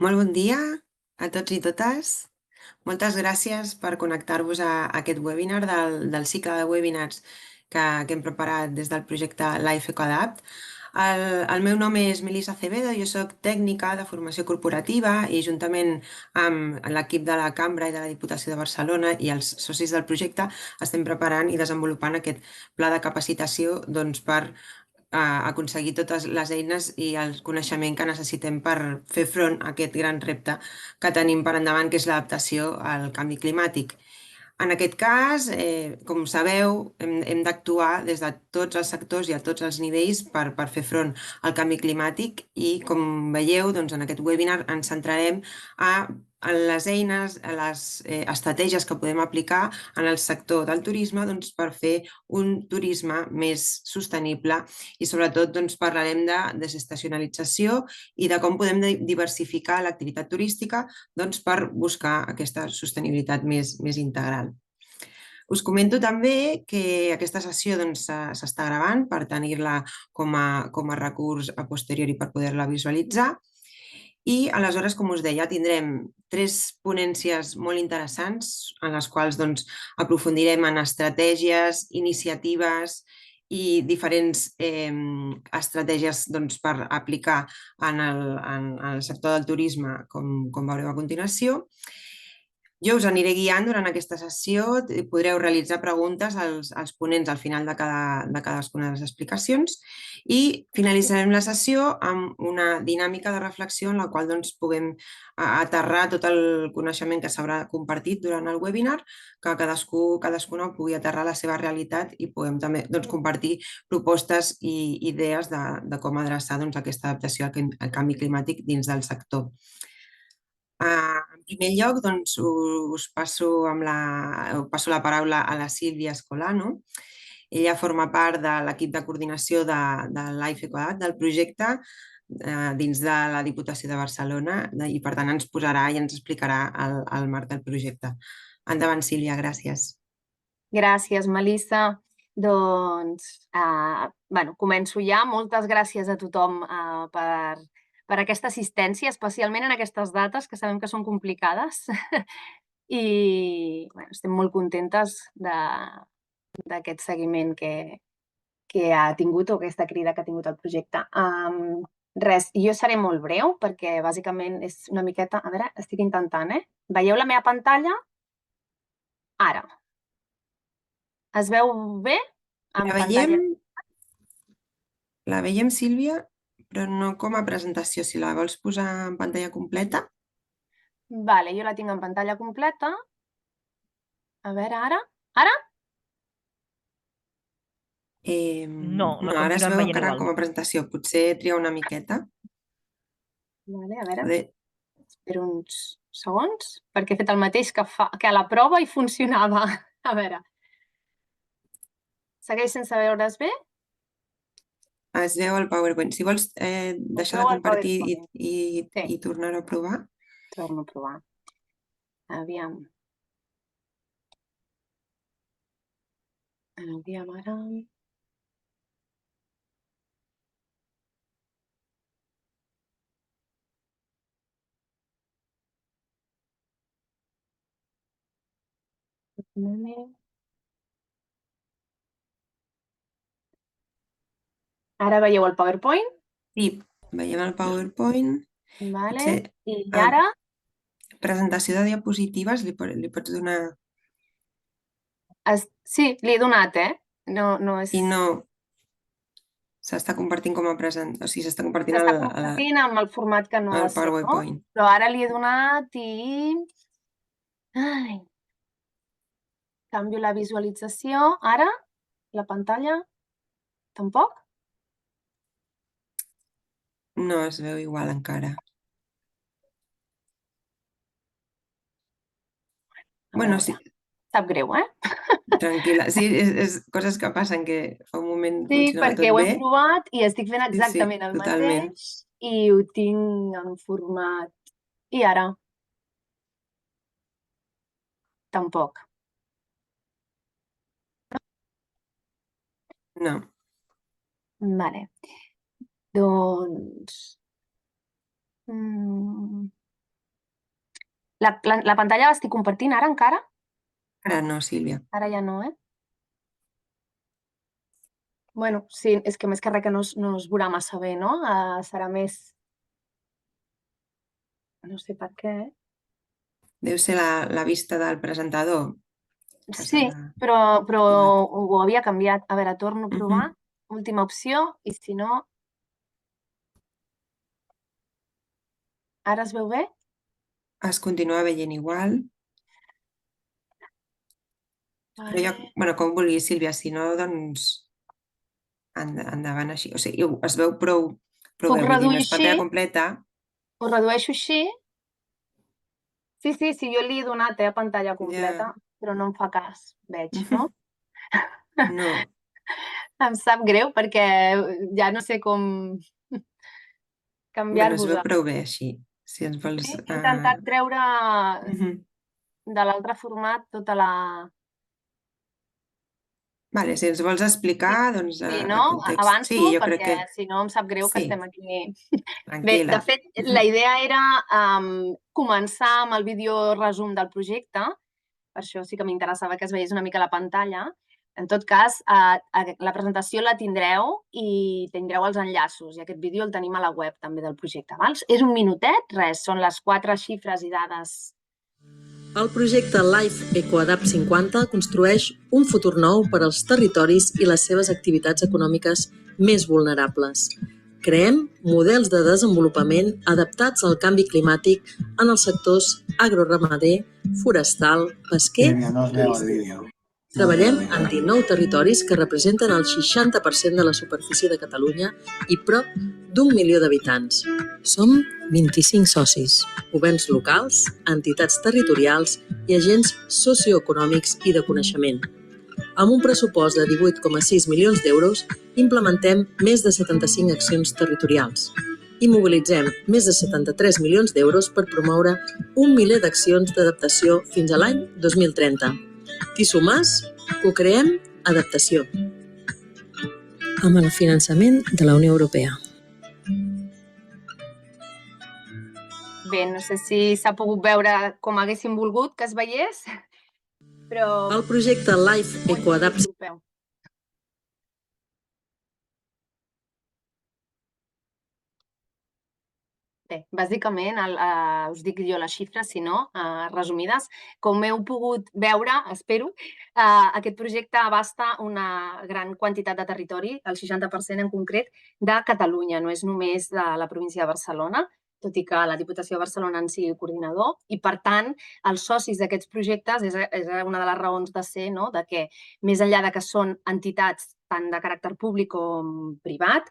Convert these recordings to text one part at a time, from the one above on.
Molt bon dia a tots i totes. Moltes gràcies per connectar-vos a aquest webinar del cicle de webinars que hem preparat des del projecte Life EcoAdapt. El meu nom és Melissa Acevedo, jo soc tècnica de formació corporativa i juntament amb l'equip de la Cambra i de la Diputació de Barcelona i els socis del projecte estem preparant i desenvolupant aquest pla de capacitació per aconseguir totes les eines i el coneixement que necessitem per fer front a aquest gran repte que tenim per endavant, que és l'adaptació al canvi climàtic. En aquest cas, com sabeu, hem d'actuar des de tots els sectors i a tots els nivells per fer front al canvi climàtic i, com veieu, doncs, en aquest webinar ens centrarem en les eines, a les estratègies que podem aplicar en el sector del turisme per fer un turisme més sostenible i sobretot parlarem de desestacionalització i de com podem diversificar l'activitat turística per buscar aquesta sostenibilitat més integral. Us comento també que aquesta sessió s'està gravant per tenir-la com a recurs a posteriori per poder-la visualitzar i aleshores, com us deia, tindrem 3 ponències molt interessants en les quals aprofundirem en estratègies, iniciatives i diferents estratègies per aplicar en el sector del turisme, com veureu a continuació. Jo us aniré guiant durant aquesta sessió, podreu realitzar preguntes als ponents al final de cadascuna de les explicacions i finalitzarem la sessió amb una dinàmica de reflexió en la qual puguem aterrar tot el coneixement que s'haurà compartit durant el webinar, que cadascuna ho pugui aterrar a la seva realitat i puguem també compartir propostes i idees de com adreçar aquesta adaptació al canvi climàtic dins del sector. En primer lloc, us passo la paraula a la Sílvia Escolano. Ella forma part de l'equip de coordinació de Life EcoAdapt, del projecte, dins de la Diputació de Barcelona i, per tant, ens posarà i ens explicarà el marc del projecte. Endavant, Sílvia, gràcies. Gràcies, Melissa. Començo ja. Moltes gràcies a tothom per aquesta assistència, especialment en aquestes dates que sabem que són complicades. I estem molt contentes d'aquest seguiment que ha tingut o aquesta crida que ha tingut el projecte. Res, jo seré molt breu perquè bàsicament és una miqueta... A veure, estic intentant, Veieu la meva pantalla? Ara. Es veu bé? La veiem, Sílvia, però no com a presentació. Si la vols posar en pantalla completa. Vale, jo la tinc en pantalla completa. A veure, ara? Ara? No, ara es veu encara com a presentació. Potser triar una miqueta. Vale, a veure. Espero uns segons, perquè he fet el mateix que a la prova i funcionava. A veure. Segueix sense veure's bé? Es veu el PowerPoint. Si vols deixar de compartir i tornar-ho a provar. Torno a provar. Aviam. Aviam ara... Ara veieu el PowerPoint? Sí, veiem el PowerPoint. Vale. I ara? Presentació de diapositives, li pots donar... Sí, li he donat, No és... I no... S'està compartint com a presentació, o sigui, s'està compartint s'està compartint amb el format que no ha de ser, no? PowerPoint. Però ara li he donat i... Ai. Canvio la visualització. Ara? La pantalla? Tampoc? No es veu igual encara. Bueno, sí. Sap greu, Tranquil·la. Sí, és coses que passen, que fa un moment funcionava tot bé. Sí, perquè ho he provat i estic fent exactament el mateix i ho tinc en format... I ara? Tampoc. No. Vale. Doncs... La pantalla l'estic compartint ara encara? Ara no, Sílvia. Ara ja no, eh? Bueno, sí, és que més que res que no es veurà massa bé, no? Serà més... No sé per què. Deu ser la vista del presentador que Sí, s'haurà però activat. ho havia canviat. A veure, torno a provar. Última opció, i si no... Ara es veu bé? Es continua veient igual. Però jo, Vale. bueno, com vulguis, Sílvia, si no, doncs endavant així. O sigui, es veu prou Puc bé, vull dir, no reduir és així? pantalla completa. Ho redueixo així? Sí, jo li he donat a pantalla completa, Ja. però no em fa cas, veig, no? No, Em sap greu perquè ja no sé com bueno, es veu canviar-vos-la. prou bé així. Si ens vols... Sí, he intentat treure mhm. de l'altre format tota la... Vale, si ens vols explicar, doncs, Sí, el no? context. Sí, Avanço jo crec perquè que si no em sap greu que sí, estem aquí. Bé, de tranquil·la. fet, la idea era començar amb el vídeo resum del projecte, per això sí que m'interessava que es veiés una mica la pantalla. En tot cas, la presentació la tindreu i tindreu els enllaços, i aquest vídeo el tenim a la web també del projecte. Val? És un minutet, res, són les 4 xifres i dades. El projecte Life EcoAdapt 50 construeix un futur nou per als territoris i les seves activitats econòmiques més vulnerables. Creem models de desenvolupament adaptats al canvi climàtic en els sectors agroramader, forestal, pesquer i turístic. Treballem en 19 territoris que representen el 60% de la superfície de Catalunya i prop d'1 milió d'habitants. Som 25 socis, governs locals, entitats territorials i agents socioeconòmics i de coneixement. Amb un pressupost de 18,6 milions d'euros, implementem més de 75 accions territorials i mobilitzem més de 73 milions d'euros per promoure 1 miler d'accions d'adaptació fins a l'any 2030. T'hi sumes? Co-creem adaptació. Amb el finançament de la Unió Europea. Bé, no sé si s'ha pogut veure com haguéssim volgut que es veiés, però... El projecte Life EcoAdapt... Bé, bàsicament, us dic jo les xifres, si no, resumides. Com heu pogut veure, espero, aquest projecte abasta una gran quantitat de territori, el 60% en concret, de Catalunya, no és només de la província de Barcelona, tot i que la Diputació de Barcelona en sigui coordinador, i per tant, els socis d'aquests projectes és una de les raons de ser, no? De que, més enllà de que són entitats tant de caràcter públic com privat,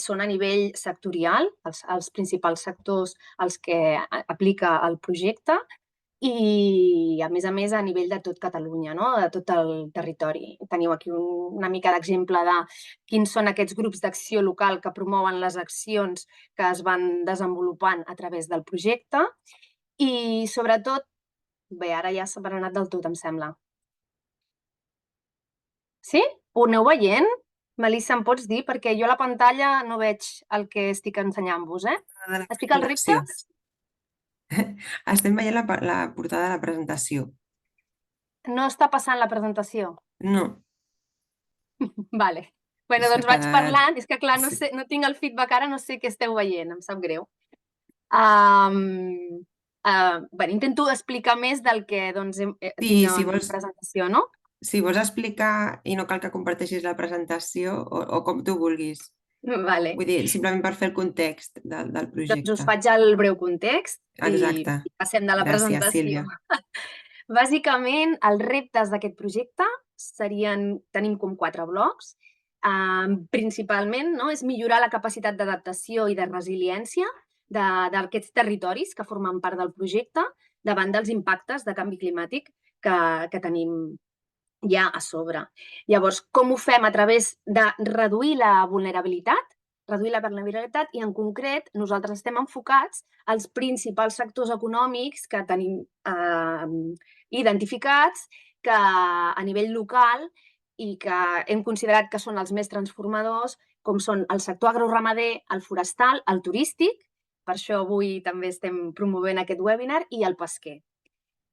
són a nivell sectorial, els principals sectors als que aplica el projecte, i, a més, a nivell de tot Catalunya, no? De tot el territori. Teniu aquí una mica d'exemple de quins són aquests grups d'acció local que promouen les accions que es van desenvolupant a través del projecte i, sobretot, bé, ara ja s'ha berenat del tot, em sembla. Sí? Ho aneu veient? Melissa, em pots dir? Perquè jo a la pantalla no veig el que estic ensenyant-vos, eh? Estic al reptes? Estem veient la portada de la presentació. No està passant la presentació? No. Vale. Bueno, doncs vaig parlant. És que, clar, no tinc el feedback ara, no sé què esteu veient, em sap greu. Bé, intento explicar més del que tinc en presentació, no? Si vols explicar i no cal que comparteixis la presentació o com tu vulguis. Vale. Vull dir, simplement per fer el context del projecte. Doncs us faig el breu context i passem de la presentació. Gràcies, Sílvia. Bàsicament, els reptes d'aquest projecte tenim com 4 blocs. Principalment, no, és millorar la capacitat d'adaptació i de resiliència d'aquests territoris que formen part del projecte davant dels impactes de canvi climàtic que tenim ja a sobre. Llavors, com ho fem? A través de reduir la vulnerabilitat i, en concret, nosaltres estem enfocats als principals sectors econòmics que tenim identificats que a nivell local i que hem considerat que són els més transformadors, com són el sector agroramader, el forestal, el turístic per això avui també estem promovent aquest webinar, i el pesquer.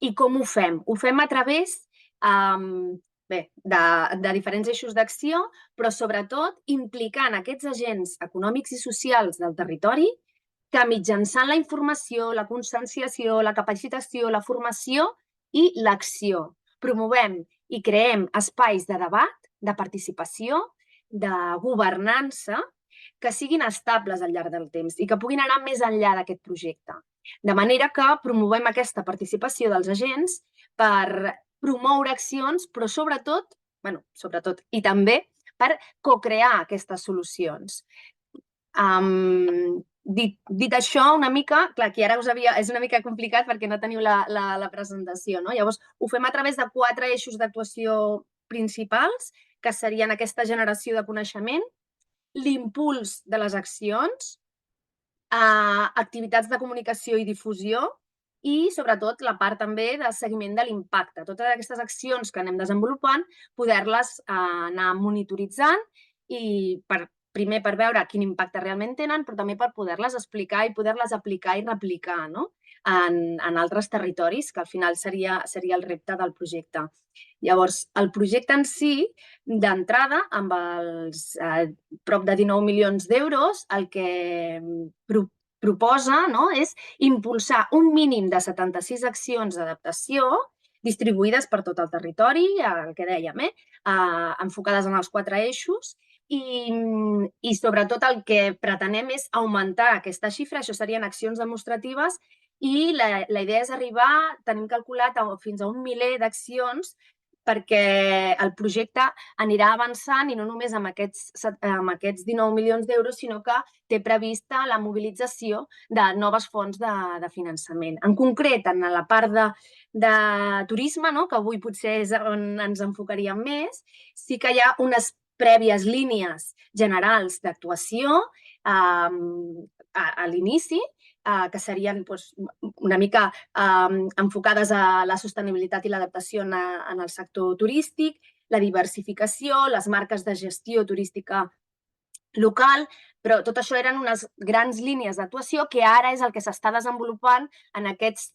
I com ho fem? Ho fem a través de diferents eixos d'acció, però sobretot implicant aquests agents econòmics i socials del territori que mitjançant la informació, la conscienciació, la capacitació, la formació i l'acció promovem i creem espais de debat, de participació, de governança, que siguin estables al llarg del temps i que puguin anar més enllà d'aquest projecte. De manera que promovem aquesta participació dels agents per promoure accions, però sobretot i també per co-crear aquestes solucions. Dit això, una mica, clar, que ara és una mica complicat perquè no teniu la presentació, no? Llavors, ho fem a través de 4 eixos d'actuació principals, que serien aquesta generació de coneixement, l'impuls de les accions, activitats de comunicació i difusió i, sobretot, la part també de seguiment de l'impacte. Totes aquestes accions que anem desenvolupant, poder-les anar monitoritzant i primer per veure quin impacte realment tenen, però també per poder-les explicar i poder-les aplicar i replicar en altres territoris, que al final seria el repte del projecte. Llavors, el projecte en si, d'entrada, amb els prop de 19 milions d'euros, el que proposa és impulsar un mínim de 76 accions d'adaptació distribuïdes per tot el territori, el que dèiem, enfocades en els 4 eixos, i sobretot el que pretenem és augmentar aquesta xifra, això serien accions demostratives, i la idea és arribar, tenim calculat, fins a 1 miler d'accions, perquè el projecte anirà avançant i no només amb aquests 19 milions d'euros, sinó que té prevista la mobilització de noves fonts de finançament. En concret, en la part de turisme, que avui potser és on ens enfocaríem més, sí que hi ha unes prèvies línies generals d'actuació a l'inici, que serien una mica enfocades a la sostenibilitat i l'adaptació en el sector turístic, la diversificació, les marques de gestió turística local, però tot això eren unes grans línies d'actuació que ara és el que s'està desenvolupant en aquests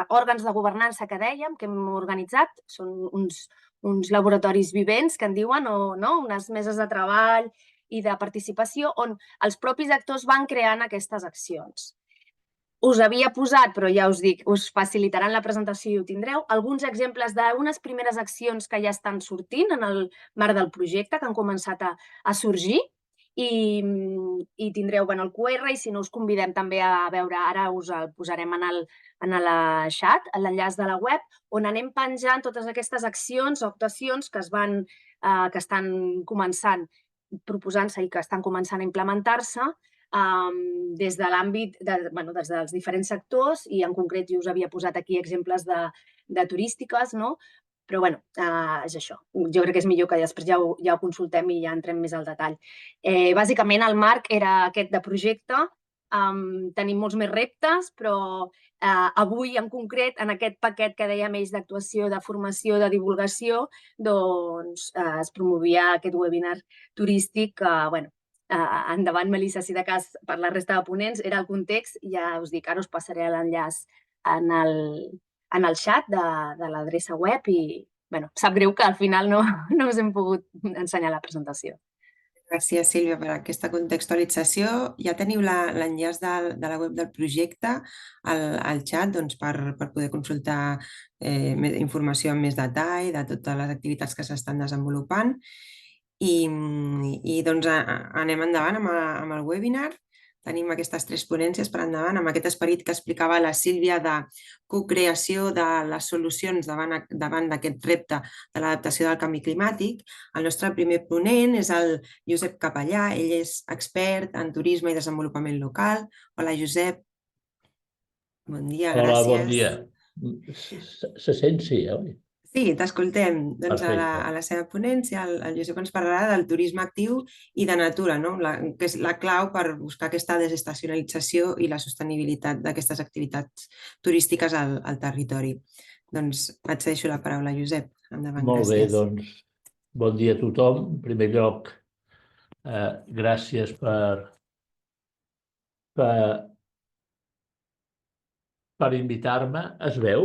òrgans de governança que dèiem, que hem organitzat. Són uns laboratoris vivents, que en diuen, o unes meses de treball i de participació on els propis actors van creant aquestes accions. Us havia posat, però ja us dic, us facilitaran la presentació i ho tindreu, alguns exemples d'unes primeres accions que ja estan sortint en el marc del projecte, que han començat a sorgir, i tindreu el QR, i si no us convidem també a veure, ara us el posarem en el xat, l'enllaç de la web, on anem penjant totes aquestes accions o actuacions que estan començant, proposant-se i que estan començant a implementar-se des de l'àmbit, des dels diferents sectors, i en concret jo us havia posat aquí exemples de turístiques, però és això. Jo crec que és millor que després ja ho consultem i ja entrem més al detall. Bàsicament el marc era aquest de projecte, tenim molts més reptes, però avui en concret, en aquest paquet que dèiem ells d'actuació, de formació, de divulgació, doncs es promovia aquest webinar turístic que, endavant, Melissa, si de cas per la resta de ponents, era el context, ja us dic, ara us passaré l'enllaç en el xat de l'adreça web i, sap greu que al final no us hem pogut ensenyar la presentació. Gràcies, Sílvia, per aquesta contextualització. Ja teniu l'enllaç de la web del projecte al xat per poder consultar informació amb més detall de totes les activitats que s'estan desenvolupant. I doncs anem endavant amb el webinar. Tenim aquestes 3 ponències per endavant, amb aquest esperit que explicava la Sílvia de cocreació de les solucions davant d'aquest repte de l'adaptació del canvi climàtic. El nostre primer ponent és el Josep Capellà, ell és expert en turisme i desenvolupament local. Hola, Josep. Bon dia, gràcies. Hola, bon dia. Se sent, sí, oi? Sí, t'escoltem. Doncs a la seva ponència el Josep ens parlarà del turisme actiu i de natura, que és la clau per buscar aquesta desestacionalització i la sostenibilitat d'aquestes activitats turístiques al territori. Doncs et cedeixo la paraula, Josep. Endavant, gràcies. Molt bé, doncs bon dia a tothom. En primer lloc, gràcies per per invitar-me. Es veu?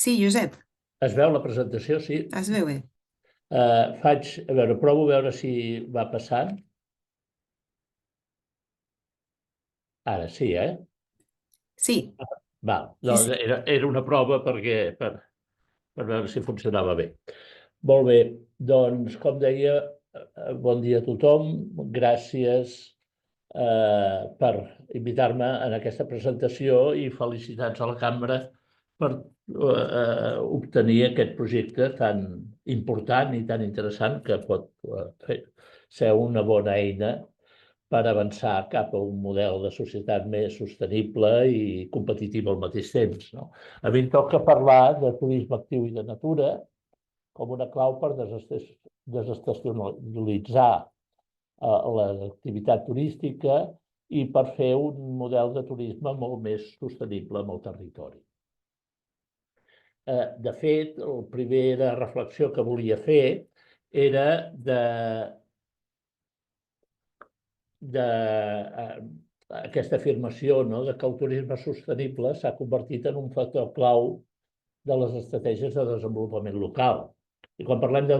Sí, Josep, Es veu la presentació? Sí. es veu bé. Provo a veure si va passant. Ara sí, eh? Sí, Val. sí, sí. Era una prova per veure si funcionava bé. Molt bé, doncs, com deia, bon dia a tothom. Gràcies per invitar-me en aquesta presentació i felicitats a la cambra per obtenir aquest projecte tan important i tan interessant que pot ser una bona eina per avançar cap a un model de societat més sostenible i competitiu al mateix temps. No? A mi em toca parlar de turisme actiu i de natura com una clau per desestacionalitzar l'activitat turística i per fer un model de turisme molt més sostenible amb el territori. De fet, la primera reflexió que volia fer era aquesta afirmació, no?, de que el turisme sostenible s'ha convertit en un factor clau de les estratègies de desenvolupament local. I quan parlem de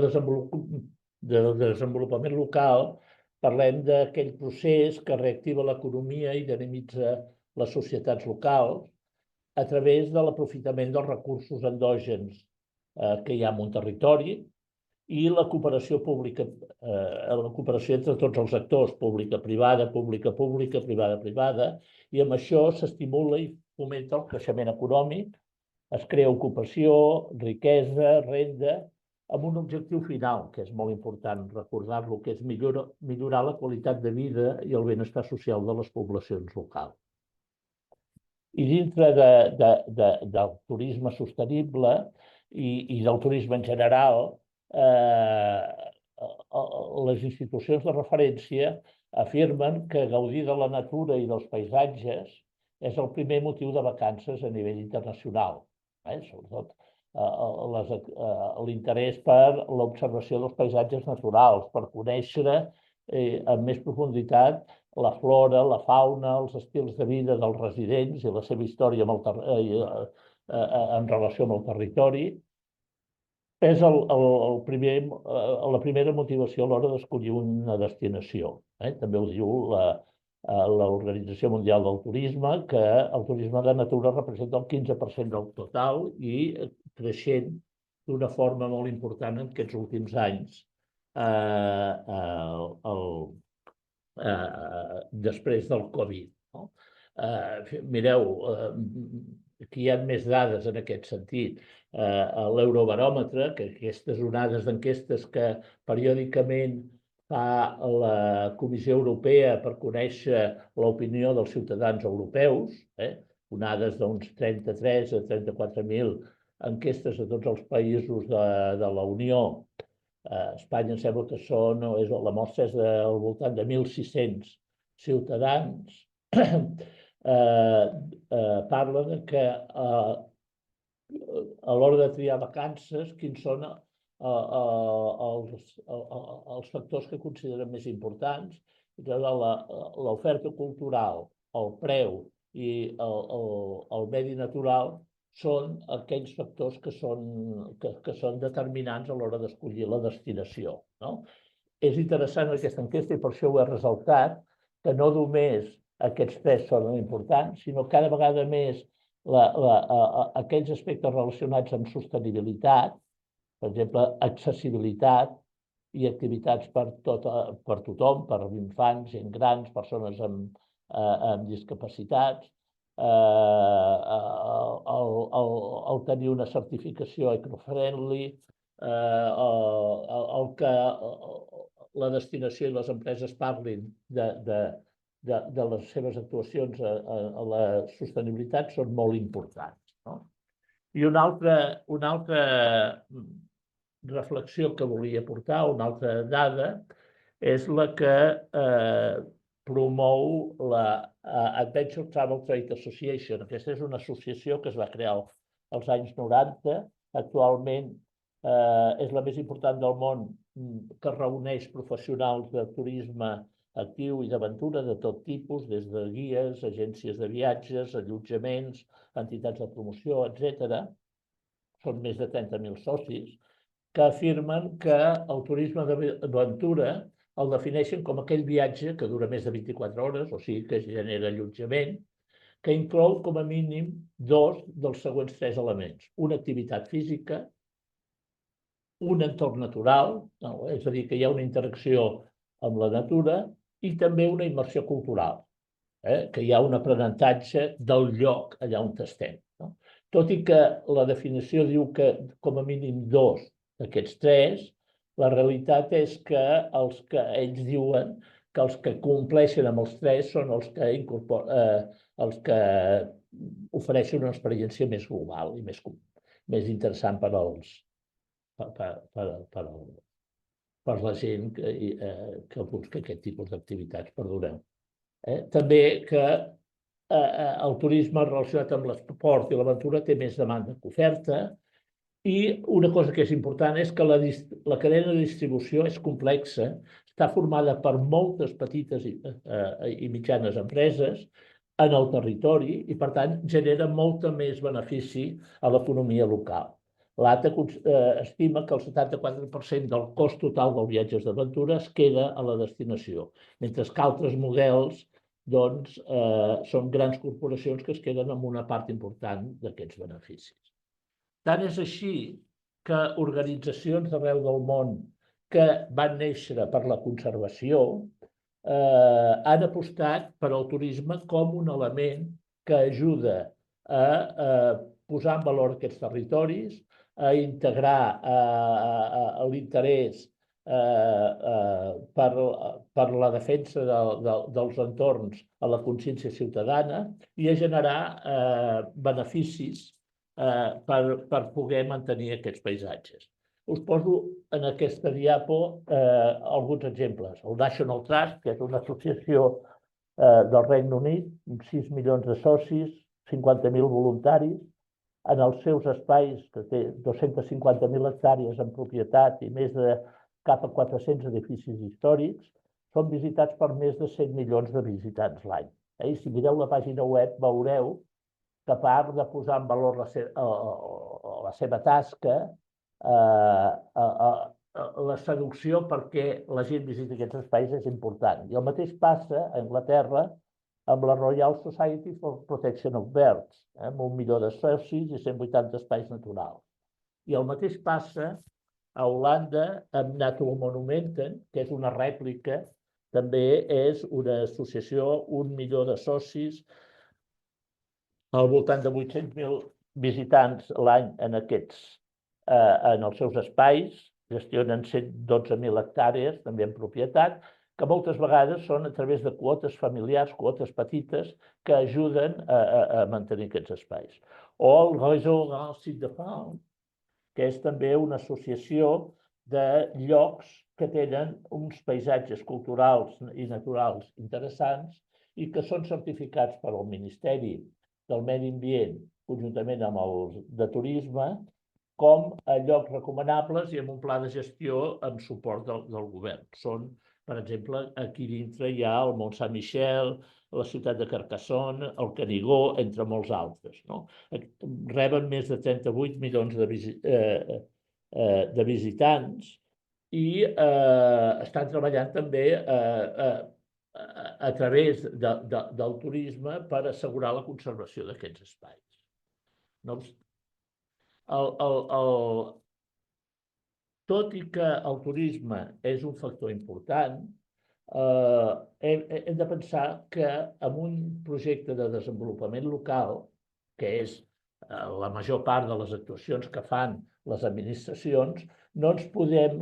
desenvolupament local, parlem d'aquell procés que reactiva l'economia i dinamitza les societats locals a través de l'aprofitament dels recursos endògens que hi ha en un territori i la cooperació pública, la cooperació entre tots els actors, pública-privada, pública-pública, privada-privada, i amb això s'estimula i fomenta el creixement econòmic, es crea ocupació, riquesa, renda, amb un objectiu final, que és molt important recordar-lo, que és millorar la qualitat de vida i el benestar social de les poblacions locals. I dintre del turisme sostenible i del turisme en general, les institucions de referència afirmen que gaudir de la natura i dels paisatges és el primer motiu de vacances a nivell internacional. Sobretot l'interès per l'observació dels paisatges naturals, per conèixer amb més profunditat la flora, la fauna, els estils de vida dels residents i la seva història en relació amb el territori, és la primera motivació a l'hora d'escollir una destinació. També ho diu l'Organització Mundial del Turisme, que el turisme de natura representa el 15% del total i creixent d'una forma molt important en aquests últims anys, després del Covid. Mireu, aquí hi ha més dades en aquest sentit. L'Eurobaròmetre, que aquestes onades d'enquestes que periòdicament fa la Comissió Europea per conèixer l'opinió dels ciutadans europeus, onades d'uns 33 a 34.000 enquestes a tots els països de la Unió. Espanya em sembla que la mostra és al voltant de 1.600 ciutadans. Parla de que a l'hora de triar vacances, quins són els factors que consideren més importants. L'oferta cultural, el preu i el medi natural són aquells factors que són determinants a l'hora d'escollir la destinació. És interessant aquesta enquesta i per això ho he ressaltat, que no només aquests tres són importants, sinó cada vegada més aquells aspectes relacionats amb sostenibilitat, per exemple, accessibilitat i activitats per tothom, per infants, gent grans, persones amb discapacitats, el tenir una certificació eco-friendly, el que la destinació i les empreses parlin de les seves actuacions a la sostenibilitat són molt importants. I una altra reflexió que volia portar, una altra dada, és la que promou la Adventure Travel Trade Association. Aquesta és una associació que es va crear als anys 90. Actualment és la més important del món, que reuneix professionals de turisme actiu i d'aventura de tot tipus, des de guies, agències de viatges, allotjaments, entitats de promoció, etc. Són més de 30.000 socis, que afirmen que el turisme d'aventura el defineixen com aquell viatge que dura més de 24 hores, o sigui que genera allotjament, que inclou com a mínim 2 dels següents 3 elements. Una activitat física, un entorn natural, és a dir, que hi ha una interacció amb la natura, i també una immersió cultural, que hi ha un aprenentatge del lloc allà on estem. Tot i que la definició diu que com a mínim 2 d'aquests 3, la realitat és que els que ells diuen que els que compleixen amb els 3 són els que ofereixen una experiència més global i més interessant per la gent que busca aquest tipus d'activitats. Perdoneu. També que el turisme relacionat amb l'esport i l'aventura té més demanda que oferta, i una cosa que és important és que la cadena de distribució és complexa, està formada per moltes petites i mitjanes empreses en el territori i, per tant, genera molt més benefici a l'economia local. L'ATA estima que el 74% del cost total dels viatges d'aventura es queda a la destinació, mentre que altres models són grans corporacions que es queden amb una part important d'aquests beneficis. Tant és així que organitzacions d'arreu del món que van néixer per la conservació han apostat per al turisme com un element que ajuda a posar en valor aquests territoris, a integrar l'interès per la defensa dels entorns a la consciència ciutadana i a generar beneficis per poder mantenir aquests paisatges. Us poso en aquesta diapo alguns exemples. El National Trust, que és una associació del Regne Unit, amb 6 milions de socis, 50.000 voluntaris, en els seus espais, que té 250.000 hectàrees en propietat i més de cap a 400 edificis històrics, són visitats per més de 100 milions de visitants l'any. I si mireu la pàgina web veureu que a part de posar en valor la seva tasca, la seducció perquè la gent visiti aquests espais és important. I el mateix passa a Anglaterra amb la Royal Society for Protection of Birds, amb 1 milió de socis i 180 espais naturals. I el mateix passa a Holanda amb Natural Monumenten, que és una rèplica, també és una associació, 1 milió de socis, al voltant de 800.000 visitants l'any en els seus espais, gestionen 112.000 hectàrees, també en propietat, que moltes vegades són a través de quotes familiars, quotes petites, que ajuden a mantenir aquests espais. O el Réseau Grand Site de France, que és també una associació de llocs que tenen uns paisatges culturals i naturals interessants i que són certificats pel Ministeri del Medi Ambient, conjuntament amb els de turisme, com a llocs recomanables i amb un pla de gestió amb suport del govern. Són, per exemple, aquí dintre hi ha el Mont Saint-Michel, la ciutat de Carcassonne, el Canigó, entre molts altres. Reben més de 38 milions de visitants i estan treballant també a través del turisme per assegurar la conservació d'aquests espais. Tot i que el turisme és un factor important, hem de pensar que amb un projecte de desenvolupament local, que és la major part de les actuacions que fan les administracions, no ens podem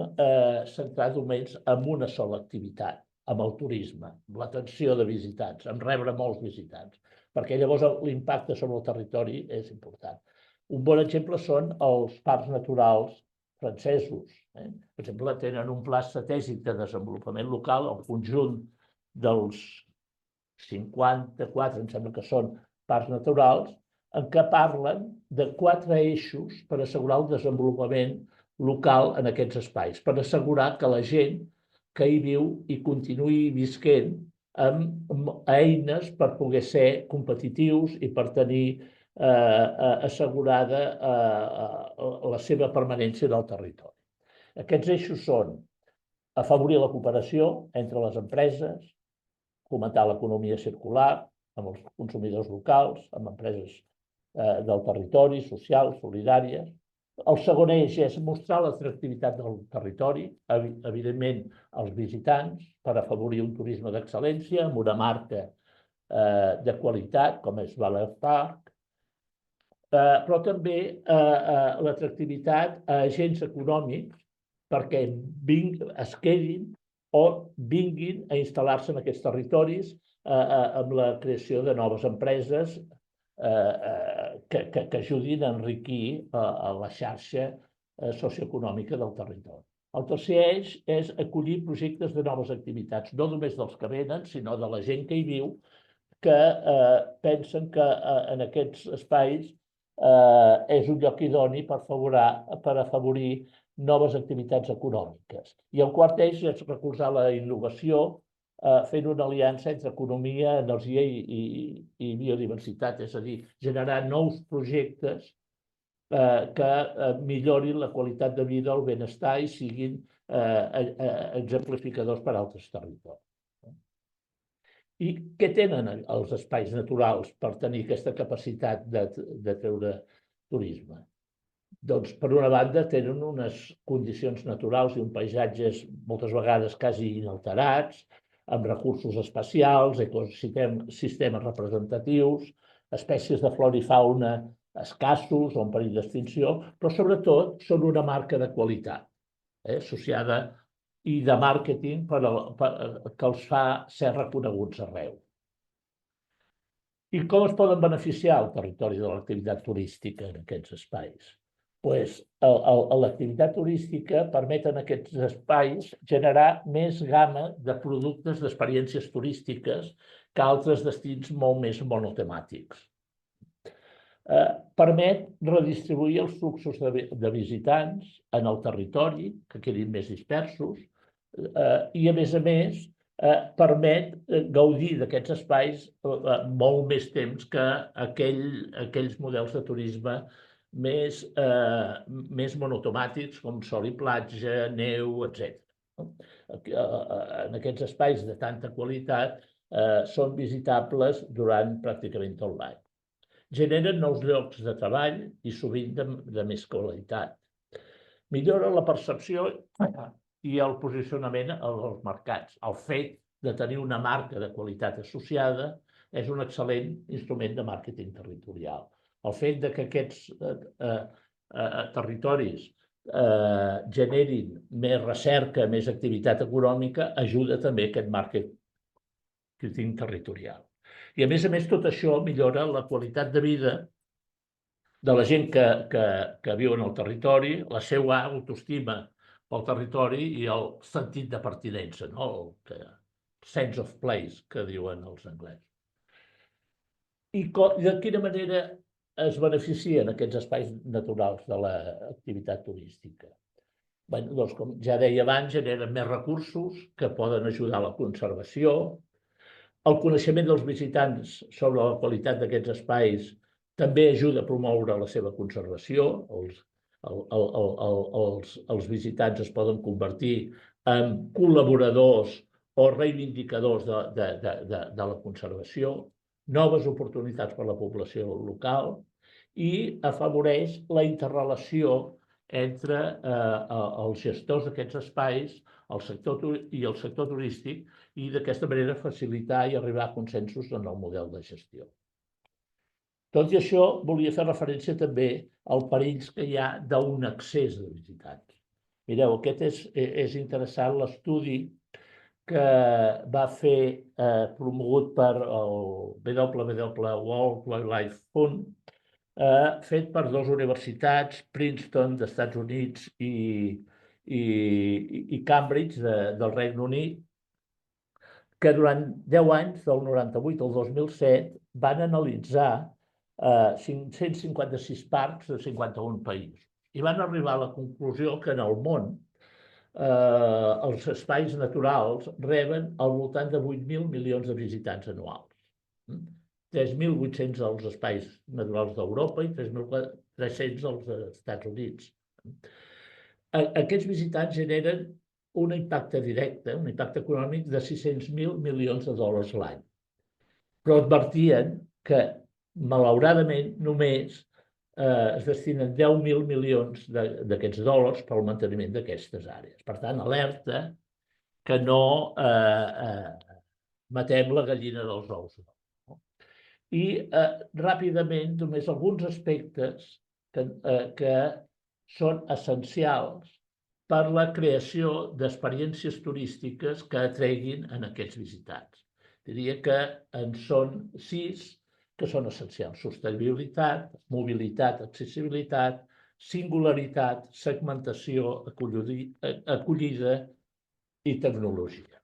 centrar només en una sola activitat, amb el turisme, amb l'atenció de visitants, amb rebre molts visitants, perquè llavors l'impacte sobre el territori és important. Un bon exemple són els parcs naturals francesos. Per exemple, tenen un pla estratègic de desenvolupament local, el conjunt dels 54, em sembla que són parcs naturals, en què parlen de 4 eixos per assegurar el desenvolupament local en aquests espais, per assegurar que la gent que hi viu i continuï visquent amb eines per poder ser competitius i per tenir assegurada la seva permanència en el territori. Aquests eixos són afavorir la cooperació entre les empreses, fomentar l'economia circular amb els consumidors locals, amb empreses del territori, socials, solidàries. El segon eix és mostrar l'atractivitat del territori, evidentment als visitants, per afavorir un turisme d'excel·lència amb una marca de qualitat, com és Ballet Park, però també l'atractivitat a agents econòmics perquè es quedin o vinguin a instal·lar-se en aquests territoris amb la creació de noves empreses que ajudin a enriquir la xarxa socioeconòmica del territori. El tercer eix és acollir projectes de noves activitats, no només dels que venen, sinó de la gent que hi viu, que pensen que en aquests espais és un lloc idoni per afavorir noves activitats econòmiques. I el quart eix és recolzar la innovació fent una aliança entre economia, energia i biodiversitat, és a dir, generar nous projectes que millorin la qualitat de vida, el benestar i siguin exemplificadors per a altres territoris. I què tenen els espais naturals per tenir aquesta capacitat de treure turisme? Doncs, per una banda, tenen unes condicions naturals i uns paisatges moltes vegades quasi inalterats, amb recursos espacials, ecosistemes representatius, espècies de flora i fauna escassos o en perill d'extinció, però sobretot són una marca de qualitat associada i de màrqueting que els fa ser reconeguts arreu. I com es poden beneficiar el territori de l'activitat turística en aquests espais? L'activitat turística permet en aquests espais generar més gamma de productes d'experiències turístiques que altres destins molt més monotemàtics. Permet redistribuir els fluxos de visitants en el territori, que quedin més dispersos, i, a més, permet gaudir d'aquests espais molt més temps que aquells models de turisme més monotemàtics, com sol i platja, neu, etc. En aquests espais de tanta qualitat són visitables durant pràcticament tot l'any. Generen nous llocs de treball i sovint de més qualitat. Millora la percepció i el posicionament als mercats. El fet de tenir una marca de qualitat associada és un excel·lent instrument de màrqueting territorial. El fet que aquests territoris generin més recerca, més activitat econòmica, ajuda també a aquest màrqueting territorial. I, a més, tot això millora la qualitat de vida de la gent que viu en el territori, la seva autoestima pel territori i el sentit de pertinença, el sense of place, que diuen els anglesos. I de quina manera es beneficien aquests espais naturals de l'activitat turística? Doncs, com ja deia abans, generen més recursos que poden ajudar a la conservació. El coneixement dels visitants sobre la qualitat d'aquests espais també ajuda a promoure la seva conservació. Els visitants es poden convertir en col·laboradors o reivindicadors de la conservació, noves oportunitats per a la població local i afavoreix la interrelació entre els gestors d'aquests espais i el sector turístic i d'aquesta manera facilitar i arribar a consensos en el model de gestió. Tot i això, volia fer referència també als perills que hi ha d'un excés de visitants. Mireu, aquest és interessant, l'estudi que va fer promogut per el World Wildlife Fund, fet per dues universitats, Princeton d'Estats Units i Cambridge del Regne Unit, que durant 10 anys, del 98 al 2007, van analitzar 556 parcs de 51 països i van arribar a la conclusió que en el món els espais naturals reben al voltant de 8.000 milions de visitants anuals. 3.800 als espais naturals d'Europa i 3.300 als Estats Units. Aquests visitants generen un impacte directe, un impacte econòmic de 600.000 milions de dòlars l'any. Però advertien que, malauradament, només es destinen 10.000 milions d'aquests dòlars per al manteniment d'aquestes àrees. Per tant, alerta que no matem la gallina dels ous. I ràpidament, només alguns aspectes que són essencials per la creació d'experiències turístiques que atreguin en aquests visitants. Diria que en són 6 que són essencials: sostenibilitat, mobilitat, accessibilitat, singularitat, segmentació, acollida i tecnologia.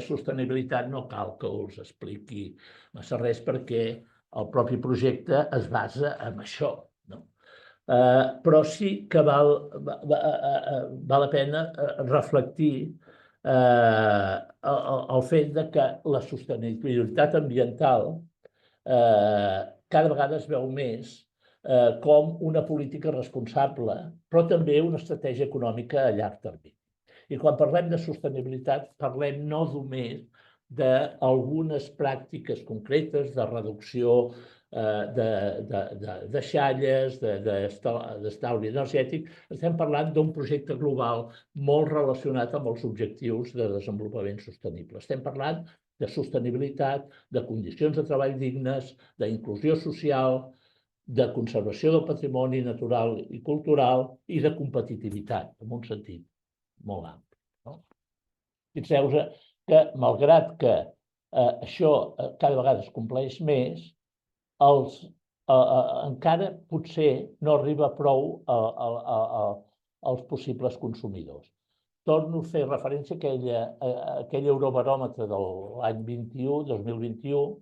Sostenibilitat no cal que us expliqui massa res perquè el propi projecte es basa en això. Però sí que val la pena reflectir el fet que la sostenibilitat ambiental cada vegada es veu més com una política responsable, però també una estratègia econòmica a llarg termini. I quan parlem de sostenibilitat, parlem no només d'algunes pràctiques concretes de reducció de deixalles, d'estalvi energètic. Estem parlant d'un projecte global molt relacionat amb els objectius de desenvolupament sostenible. Estem parlant de sostenibilitat, de condicions de treball dignes, d'inclusió social, de conservació del patrimoni natural i cultural i de competitivitat, en un sentit molt ampli. Fixeu-vos que, malgrat que això cada vegada es compleix més, encara potser no arriba prou als possibles consumidors. Torno a fer referència a aquell eurobaròmetre de l'any 2021,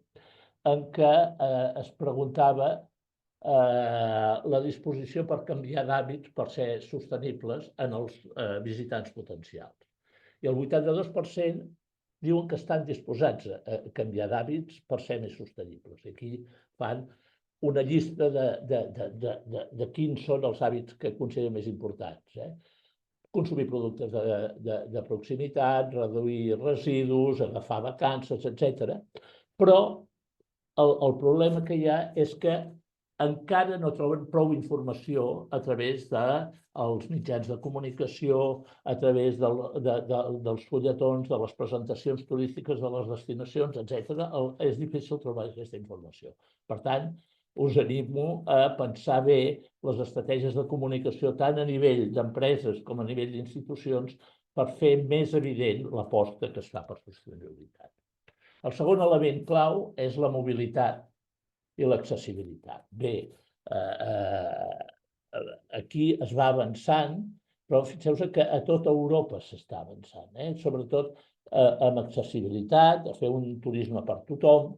en què es preguntava la disposició per canviar d'hàbits per ser sostenibles en els visitants potencials. I el 82% diuen que estan disposats a canviar d'hàbits per ser més sostenibles. Aquí fan una llista de quins són els hàbits que consideren més importants. Consumir productes de proximitat, reduir residus, agafar vacances, etc. Però el problema que hi ha és que encara no troben prou informació a través dels mitjans de comunicació, a través dels fulletons, de les presentacions turístiques de les destinacions, etc. És difícil trobar aquesta informació. Per tant, us animo a pensar bé les estratègies de comunicació tant a nivell d'empreses com a nivell d'institucions per fer més evident l'aposta que es fa per sostenibilitat. El segon element clau és la mobilitat i l'accessibilitat. Bé, aquí es va avançant, però fixeu-vos que a tota Europa s'està avançant, sobretot amb accessibilitat, a fer un turisme per tothom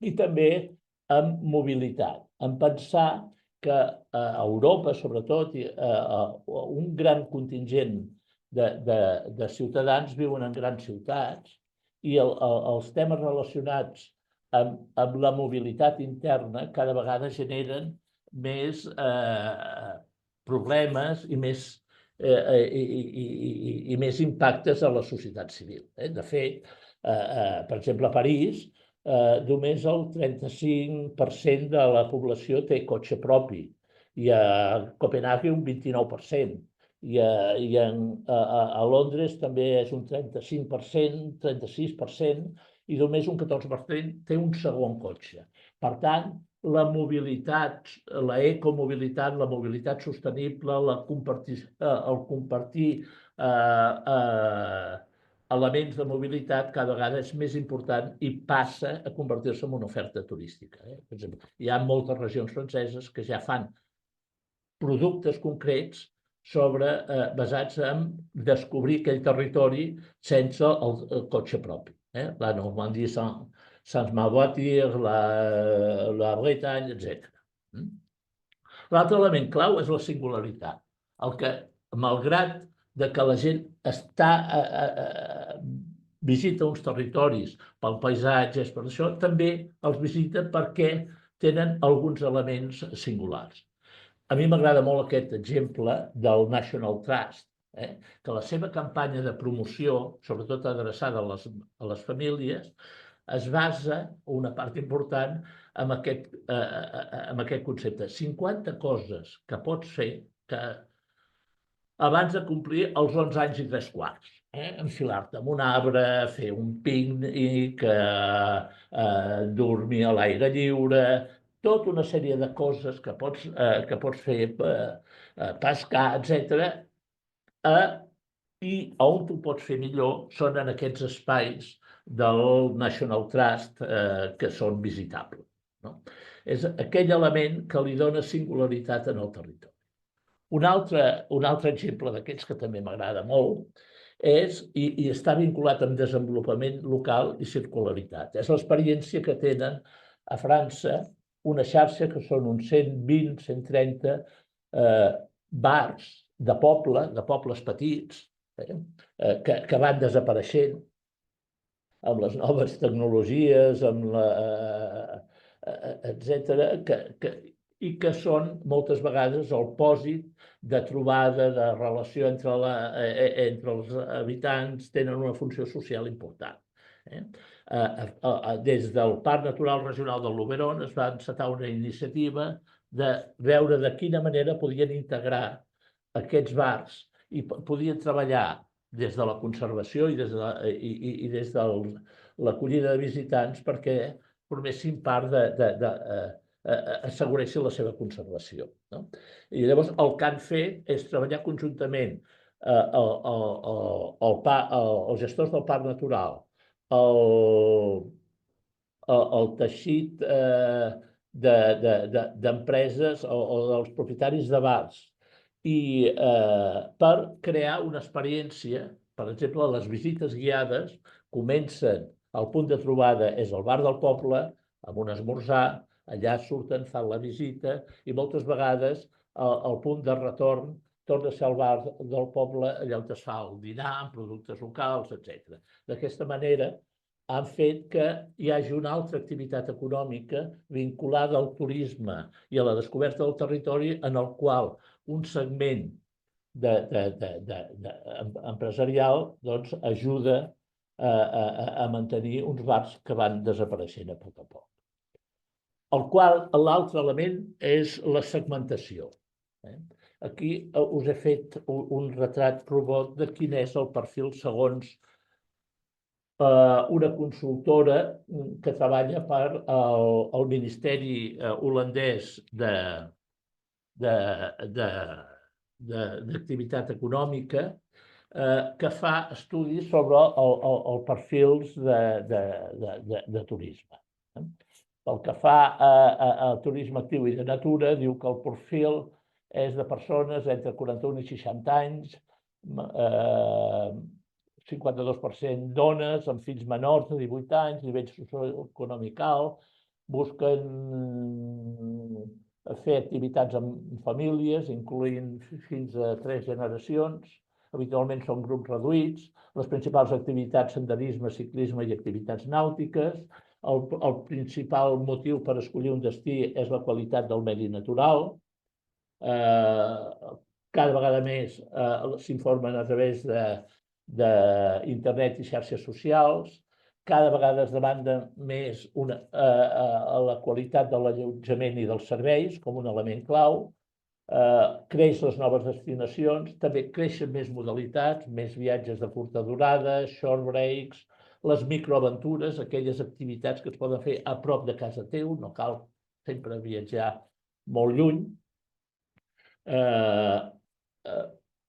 i també amb mobilitat, en pensar que a Europa, sobretot, un gran contingent de ciutadans viuen en grans ciutats i els temes relacionats amb la mobilitat interna cada vegada generen més problemes i més impactes a la societat civil. De fet, per exemple, a París, només el 35% de la població té cotxe propi i a Copenhague un 29%. I a Londres també és un 35%, 36%, i només un 14% té un segon cotxe. Per tant, la mobilitat, la ecomobilitat, la mobilitat sostenible, el compartir elements de mobilitat cada vegada és més important i passa a convertir-se en una oferta turística. Per exemple, hi ha moltes regions franceses que ja fan productes concrets basats en descobrir aquell territori sense el cotxe propi. La Normandie, Saint-Marc-Voiture, la Bretagne, etc. L'altre element clau és la singularitat. El que, malgrat de que la gent visita uns territoris pel paisatge, per això també els visita perquè tenen alguns elements singulars. A mi m'agrada molt aquest exemple del National Trust, que la seva campanya de promoció, sobretot adreçada a les famílies, es basa, una part important, en aquest concepte. 50 coses que pots fer abans de complir els 11 anys i 3 quarts. Enfilar-te en un arbre, fer un pícnic, dormir a l'aire lliure, tota una sèrie de coses que pots fer, pescar, etc. I on tu pots fer millor són en aquests espais del National Trust que són visitables. És aquell element que li dona singularitat en el territori. Un altre exemple d'aquests que també m'agrada molt és, i està vinculat amb desenvolupament local i circularitat, és l'experiència que tenen a França una xarxa que són uns 120, 130 bars de pobles petits, que van desapareixent amb les noves tecnologies, etc., i que són moltes vegades el pòsit de trobada, de relació entre els habitants, tenen una funció social important. Des del Parc Natural Regional del Luberon es va encetar una iniciativa de veure de quina manera podien integrar aquests bars i podien treballar des de la conservació i des de l'acollida de visitants perquè formessin part assegureixin la seva conservació. I llavors el que han fet és treballar conjuntament els gestors del parc natural, el teixit d'empreses o dels propietaris de bars i per crear una experiència. Per exemple, les visites guiades comencen, el punt de trobada és el bar del poble, amb un esmorzar, allà surten, fan la visita i moltes vegades el punt de retorn torna a ser el bar del poble, allà on es fa el dinar, amb productes locals, etc. D'aquesta manera han fet que hi hagi una altra activitat econòmica vinculada al turisme i a la descoberta del territori en el qual un segment empresarial ajuda a mantenir uns bars que van desapareixent a poc a poc. L'altre element és la segmentació. Aquí us he fet un retrat robot de quin és el perfil segons una consultora que treballa per al Ministeri holandès d'activitat econòmica que fa estudis sobre els perfils de turisme. Pel que fa al turisme actiu i de natura, diu que el perfil és de persones entre 41 i 60 anys, 52% dones amb fills menors de 18 anys, nivell socioeconòmic alt, busquen fer activitats amb famílies, incloent fins a 3 generacions, habitualment són grups reduïts, les principals activitats senderisme, ciclisme i activitats nàutiques. El principal motiu per escollir un destí és la qualitat del medi natural. Cada vegada més s'informen a través d'internet i xarxes socials. Cada vegada es demanda més la qualitat de l'allotjament i dels serveis com un element clau. Creix les noves destinacions, també creixen més modalitats, més viatges de curta durada, short breaks, les microaventures, aquelles activitats que es poden fer a prop de casa teu, no cal sempre viatjar molt lluny.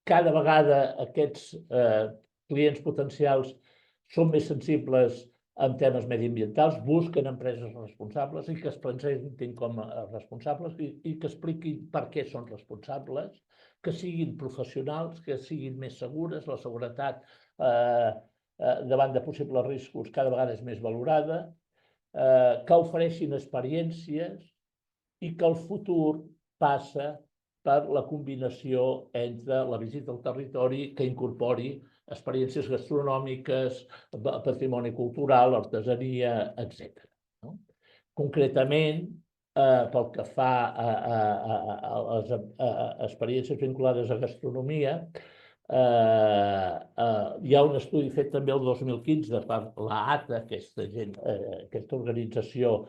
Cada vegada aquests clients potencials són més sensibles en temes mediambientals, busquen empreses responsables i que es presentin com a responsables i que expliquin per què són responsables, que siguin professionals, que siguin més segures, la seguretat davant de possibles riscos cada vegada és més valorada, que ofereixin experiències i que el futur passa per la combinació entre la visita al territori que incorpori experiències gastronòmiques, patrimoni cultural, artesania, etc. Concretament, pel que fa a les experiències vinculades a gastronomia, hi ha un estudi fet també el 2015 per l'ATA, aquesta organització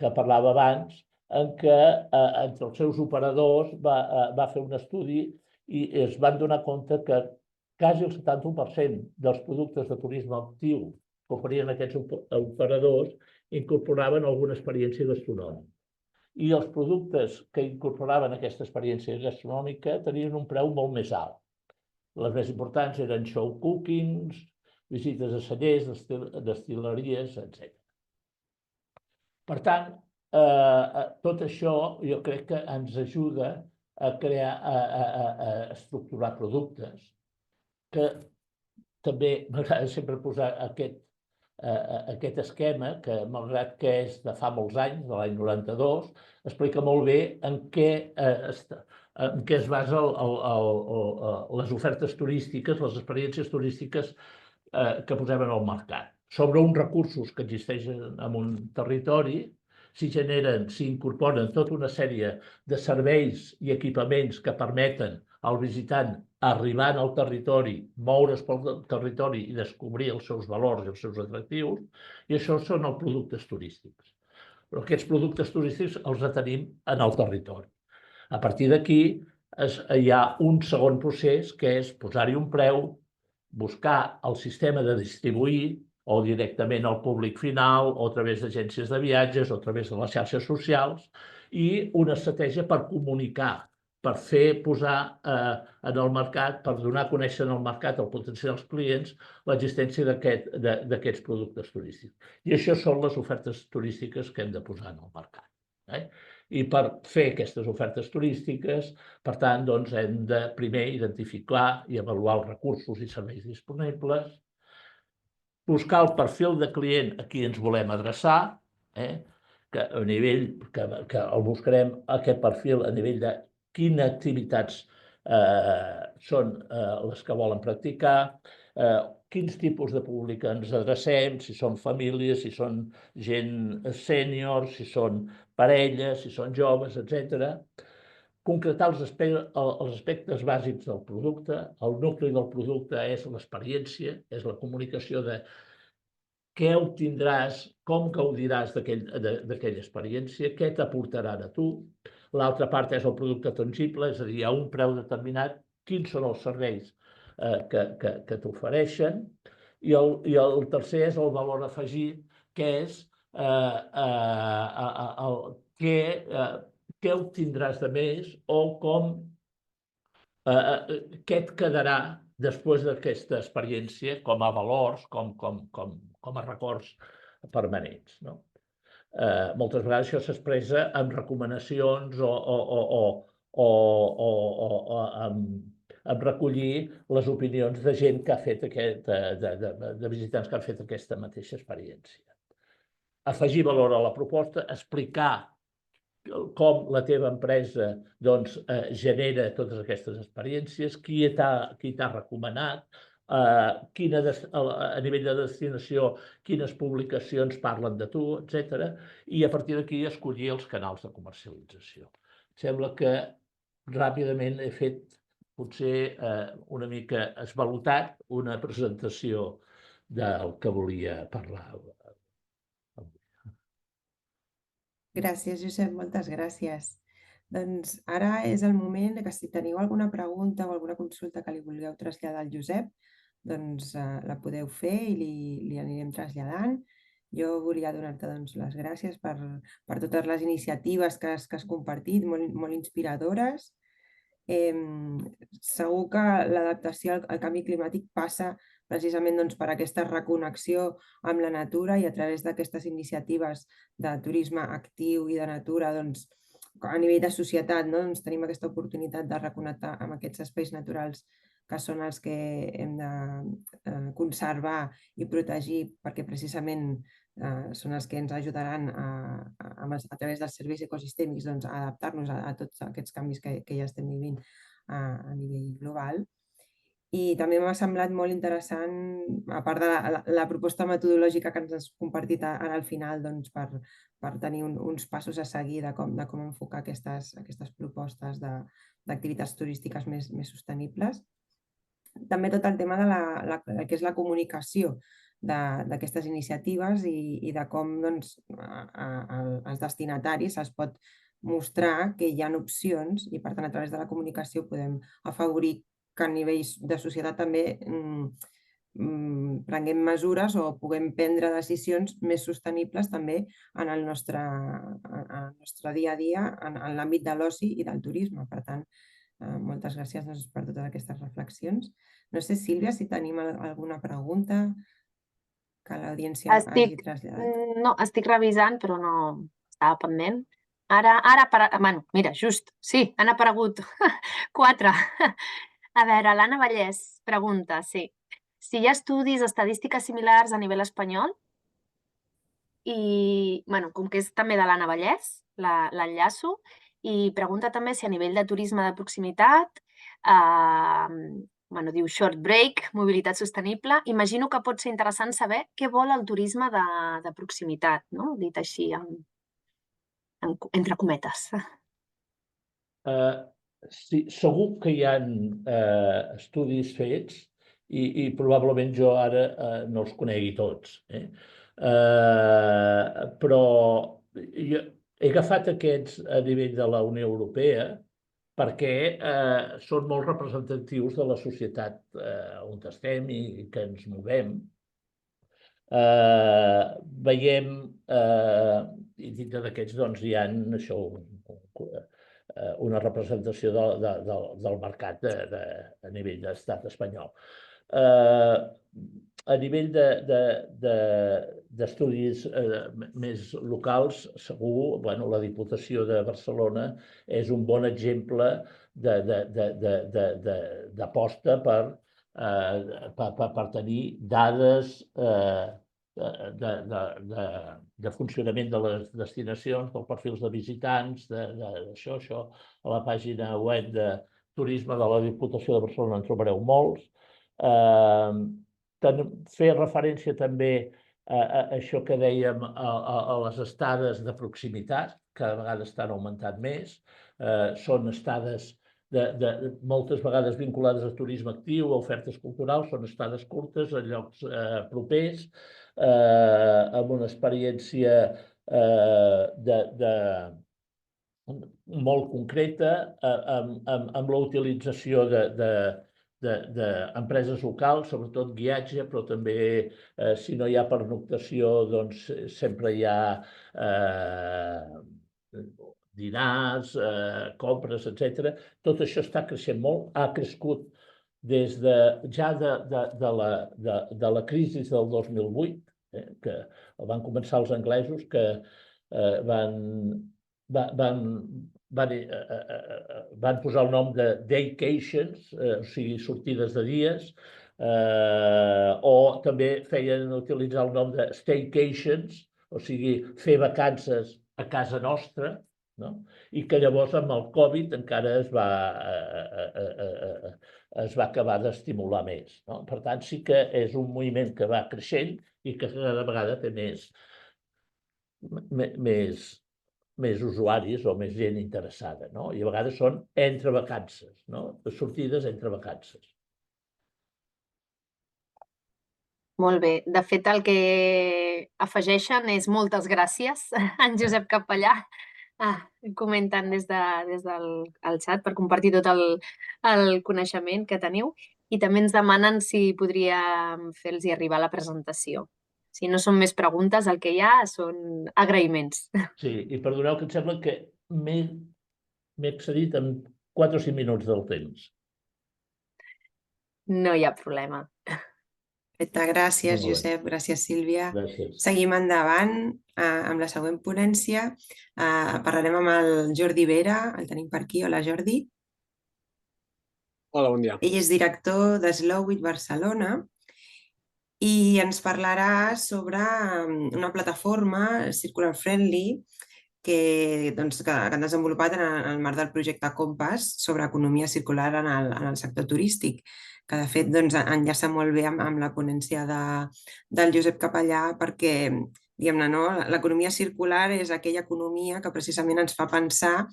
que parlava abans, en què entre els seus operadors va fer un estudi i es van donar compte que quasi el 71% dels productes de turisme actiu que oferien aquests operadors incorporaven alguna experiència gastronòmica. I els productes que incorporaven aquesta experiència gastronòmica tenien un preu molt més alt. Les més importants eren show cookings, visites a cellers, destil·leries, etc. Per tant, tot això jo crec que ens ajuda a crear, a estructurar productes, que també m'agrada sempre posar aquest esquema, que malgrat que és de fa molts anys, de l'any 92, explica molt bé en què es basen les ofertes turístiques, les experiències turístiques que posem en el mercat. Sobre uns recursos que existeixen en un territori, s'hi incorporen tota una sèrie de serveis i equipaments que permeten al visitant arribar al territori, moure's pel territori i descobrir els seus valors i els seus atractius, i això són els productes turístics. Però aquests productes turístics els tenim en el territori. A partir d'aquí hi ha un segon procés, que és posar-hi un preu, buscar el sistema de distribuir o directament al públic final o a través d'agències de viatges o a través de les xarxes socials i una estratègia per comunicar, per fer posar en el mercat, per donar a conèixer en el mercat als potencials clients l'existència d'aquests productes turístics. I això són les ofertes turístiques que hem de posar en el mercat. I per fer aquestes ofertes turístiques, per tant, hem de primer identificar i avaluar els recursos i serveis disponibles, buscar el perfil de client a qui ens volem adreçar, que a nivell que el buscarem aquest perfil a nivell de quines activitats són les que volen practicar, quins tipus de públic ens adrecem, si són famílies, si són gent sènior, si són parelles, si són joves, etc. Concretar els aspectes bàsics del producte. El nucli del producte és l'experiència, és la comunicació de què obtindràs, com gaudiràs d'aquella experiència, què t'aportaran a tu. L'altra part és el producte tangible, és a dir, a un preu determinat, quins són els serveis que t'ofereixen. I el tercer és el valor afegit, que és què obtindràs de més o què et quedarà després d'aquesta experiència com a valors, com a records permanents. Moltes vegades això s'expressa amb recomanacions o amb recollir les opinions de gent que ha fet de visitants que han fet aquesta mateixa experiència. Afegir valor a la proposta, explicar com la teva empresa genera totes aquestes experiències, qui t'ha recomanat, a nivell de destinació, quines publicacions parlen de tu, etc. I a partir d'aquí escollir els canals de comercialització. Sembla que ràpidament he fet potser una mica esvalotat una presentació del que volia parlar. Gràcies, Josep, moltes gràcies. Doncs ara és el moment que si teniu alguna pregunta o alguna consulta que li vulgueu traslladar al Josep, doncs la podeu fer i li anirem traslladant. Jo volia donar-te les gràcies per totes les iniciatives que has compartit, molt inspiradores. Segur que l'adaptació al canvi climàtic passa precisament per aquesta reconnexió amb la natura i a través d'aquestes iniciatives de turisme actiu i de natura, a nivell de societat, tenim aquesta oportunitat de reconnectar amb aquests espais naturals que són els que hem de conservar i protegir perquè precisament són els que ens ajudaran a través dels serveis ecosistèmics a adaptar-nos a tots aquests canvis que ja estem vivint a nivell global. I també m'ha semblat molt interessant, a part de la proposta metodològica que ens has compartit ara al final, per tenir uns passos a seguir de com enfocar aquestes propostes d'activitats turístiques més sostenibles. També tot el tema de que és la comunicació d'aquestes iniciatives i de com als destinataris es pot mostrar que hi ha opcions i, per tant, a través de la comunicació podem afavorir que a nivell de societat també prenguem mesures o puguem prendre decisions més sostenibles també en el nostre dia a dia, en l'àmbit de l'oci i del turisme. Per tant, moltes gràcies per totes aquestes reflexions. No sé, Sílvia, si tenim alguna pregunta que l'audiència hagi traslladat. No, estic revisant, però no estava pendent. Mira, just, sí, han aparegut 4. A veure, l'Anna Vallès pregunta, sí, si hi ha estudis, estadístiques similars a nivell espanyol i, com que és també de l'Anna Vallès, l'enllaço, i pregunta també si a nivell de turisme de proximitat, diu short break, mobilitat sostenible. Imagino que pot ser interessant saber què vol el turisme de proximitat, no? Dit així, entre cometes. Sí, segur que hi ha estudis fets i probablement jo ara no els conegui tots. Però jo he agafat aquests a nivell de la Unió Europea perquè són molt representatius de la societat on estem i que ens movem. Veiem, i dintre d'aquests hi ha una representació del mercat a nivell d'estat espanyol. A nivell d'estudis més locals, segur, la Diputació de Barcelona és un bon exemple d'aposta per tenir dades de funcionament de les destinacions, dels perfils de visitants, això a la pàgina web de turisme de la Diputació de Barcelona en trobareu molts. Fer referència també a això que dèiem, a les estades de proximitat, que a vegades estan augmentant més. Són estades moltes vegades vinculades al turisme actiu, a ofertes culturals, són estades curtes, a llocs propers, amb una experiència molt concreta, amb la utilització d'empreses locals, sobretot guiatge, però també si no hi ha pernoctació, doncs sempre hi ha dinars, compres, etc. Tot això està creixent molt, ha crescut des ja de la crisi del 2008, que van començar els anglesos, que van posar el nom de daycations, o sigui, sortides de dies, o també feien utilitzar el nom de staycations, o sigui, fer vacances a casa nostra, i que llavors amb el Covid encara es va acabar d'estimular més. Per tant, sí que és un moviment que va creixent i que cada vegada té més usuaris o més gent interessada. I a vegades són entre vacances, sortides entre vacances. Molt bé. De fet, el que afegeixen és moltes gràcies a en Josep Capellà, comentant des del xat per compartir tot el coneixement que teniu, i també ens demanen si podríem fer-los arribar la presentació. Si no són més preguntes, el que hi ha són agraïments. Sí, i perdoneu que em sembla que m'he excedit en 4 o 5 minuts del temps. No hi ha problema. Gràcies, Josep. Gràcies, Sílvia. Gràcies. Seguim endavant amb la següent ponència. Parlarem amb el Jordi Vera, el tenim per aquí. Hola, Jordi. Hola, bon dia. Ell és director de Slow It Barcelona i ens parlarà sobre una plataforma circular friendly que han desenvolupat en el marc del projecte Compass sobre economia circular en el sector turístic, que de fet enllaça molt bé amb la ponència del Josep Capellà perquè, diguem-ne, no? L'economia circular és aquella economia que precisament ens fa pensar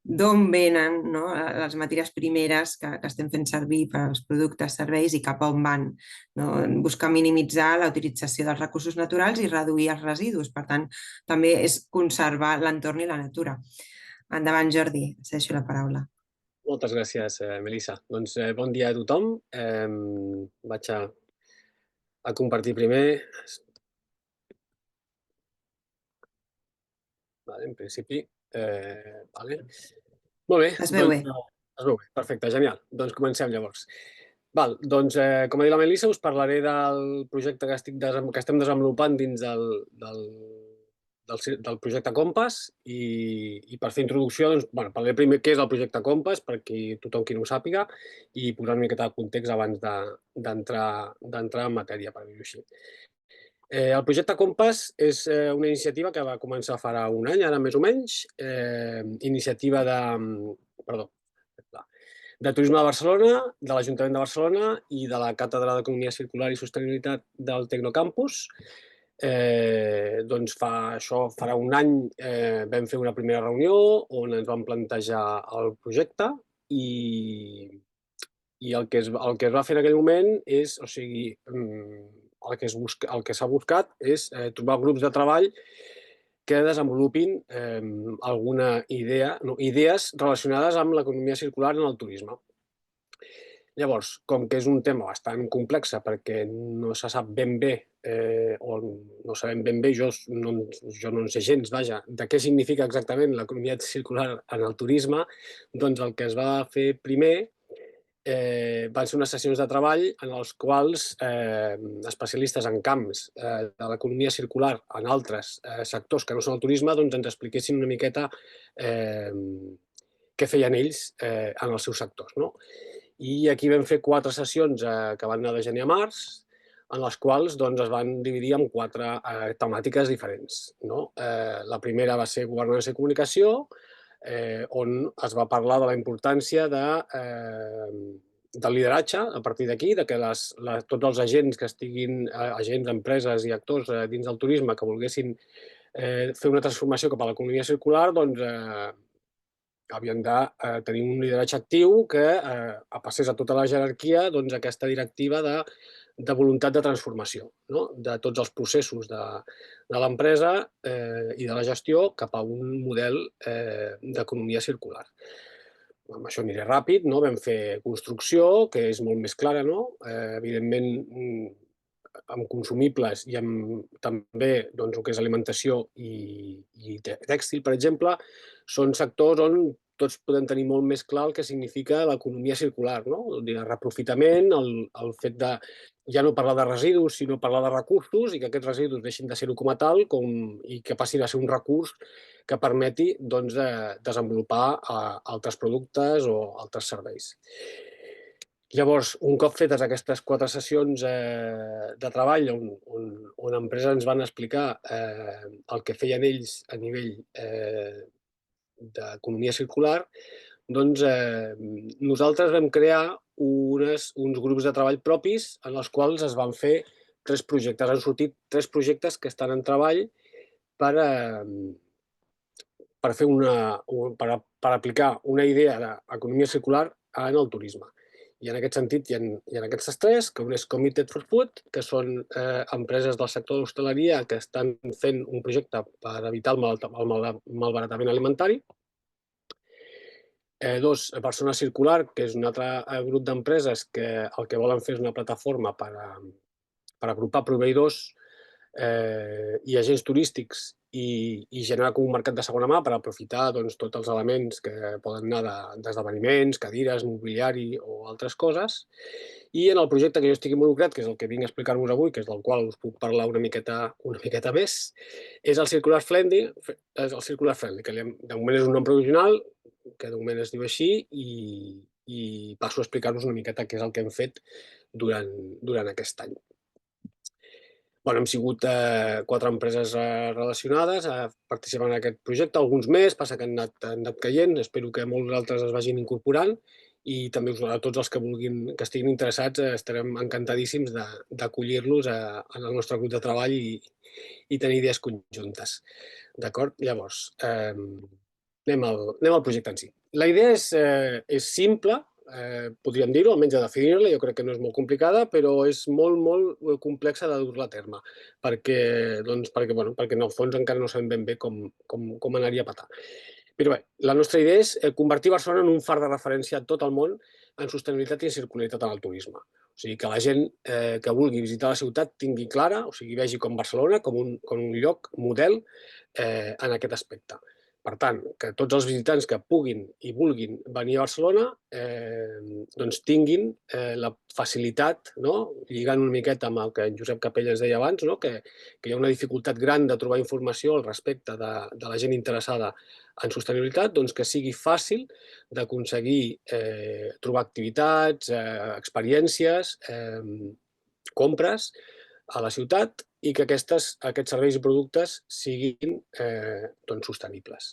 d'on venen, no, les matèries primeres que estem fent servir per als productes, serveis i cap a on van. No? Buscar minimitzar la utilització dels recursos naturals i reduir els residus. Per tant, també és conservar l'entorn i la natura. Endavant, Jordi, cedeixo la paraula. Moltes gràcies, Melissa. Doncs bon dia a tothom. Vaig a compartir primer. Vale, en principi, vale. Molt bé. Es veu bé. Es veu bé, perfecte, genial. Doncs comencem llavors. Val, doncs, com ha dit la Melissa, us parlaré del projecte que estem desenvolupant dins del projecte Compass i per fer introducció, doncs, parlaré primer què és el projecte Compass, per tothom qui no ho sàpiga, i posar una miqueta de context abans d'entrar en matèria, per dir-ho així. El projecte Compass és una iniciativa que va començar farà un any, ara més o menys, iniciativa de Turisme de Barcelona, de l'Ajuntament de Barcelona i de la Càtedra d'Economia Circular i Sostenibilitat del Tecnocampus. Doncs farà un any vam fer una primera reunió on ens vam plantejar el projecte i el que es va fer en aquell moment és, o sigui, el que s'ha buscat és trobar grups de treball que desenvolupin idees relacionades amb l'economia circular en el turisme. Llavors, com que és un tema bastant complex perquè no se sap ben bé o no sabem ben bé, jo no en sé gens, vaja, de què significa exactament l'economia circular en el turisme, doncs el que es va fer primer van ser unes sessions de treball en els quals especialistes en camps de l'economia circular en altres sectors que no són el turisme doncs ens expliquessin una miqueta què feien ells en els seus sectors. I aquí vam fer 4 sessions que van anar de gener a març, en les quals es van dividir en 4 temàtiques diferents. La primera va ser governança i comunicació, on es va parlar de la importància del lideratge a partir d'aquí, que tots els agents que estiguin, agents, empreses i actors dins del turisme que volguessin fer una transformació cap a l'economia circular, havien de tenir un lideratge actiu que passés a tota la jerarquia aquesta directiva de voluntat de transformació de tots els processos de l'empresa i de la gestió cap a un model d'economia circular. Amb això aniré ràpid. Vam fer construcció, que és molt més clara. Evidentment, amb consumibles i amb també el que és alimentació i tèxtil, per exemple, són sectors on tots podem tenir molt més clar el que significa l'economia circular, el reaprofitament, el fet de ja no parlar de residus, sinó parlar de recursos i que aquests residus deixin de ser-ho com a tal i que passin a ser un recurs que permeti desenvolupar altres productes o altres serveis. Llavors, un cop fetes aquestes 4 sessions de treball on empreses ens van explicar el que feien ells a nivell d'economia circular, doncs nosaltres vam crear uns grups de treball propis en els quals es van fer 3 projectes. Han sortit 3 projectes que estan en treball per aplicar una idea d'economia circular en el turisme. I en aquest sentit hi ha aquestes 3, que un és Committed for Food, que són empreses del sector de l'hostaleria que estan fent un projecte per evitar el malbaratament alimentari. 2, Persona Circular, que és un altre grup d'empreses que el que volen fer és una plataforma per agrupar proveïdors i agents turístics i generar com un mercat de segona mà per aprofitar tots els elements que poden anar d'esdeveniments, cadires, mobiliari o altres coses. I en el projecte que jo estic involucrat, que és el que vinc a explicar-vos avui, que és del qual us puc parlar una miqueta més, és el Circular Friendly, que de moment és un nom provisional, que de moment es diu així, i passo a explicar-vos una miqueta què és el que hem fet durant aquest any. hem sigut 4 empreses relacionades participant en aquest projecte, alguns més, passa que han anat caient, espero que molts altres es vagin incorporant i també a tots els que estiguin interessats estarem encantadíssims d'acollir-los en el nostre grup de treball i tenir idees conjuntes. D'acord? Llavors, anem al projecte en si. La idea és simple, podríem dir-ho, almenys de definir-la, jo crec que no és molt complicada, però és molt, molt complexa de dur-la a terme, perquè en el fons encara no sabem ben bé com anar-hi a patar. Però bé, la nostra idea és convertir Barcelona en un far de referència a tot el món en sostenibilitat i circularitat en el turisme. O sigui, que la gent que vulgui visitar la ciutat tingui clara, o sigui, vegi com Barcelona com un lloc model en aquest aspecte. Per tant, que tots els visitants que puguin i vulguin venir a Barcelona doncs tinguin la facilitat, lligant una miqueta amb el que en Josep Capella ens deia abans, que hi ha una dificultat gran de trobar informació al respecte de la gent interessada en sostenibilitat, doncs que sigui fàcil d'aconseguir trobar activitats, experiències, compres a la ciutat i que aquests serveis i productes siguin sostenibles.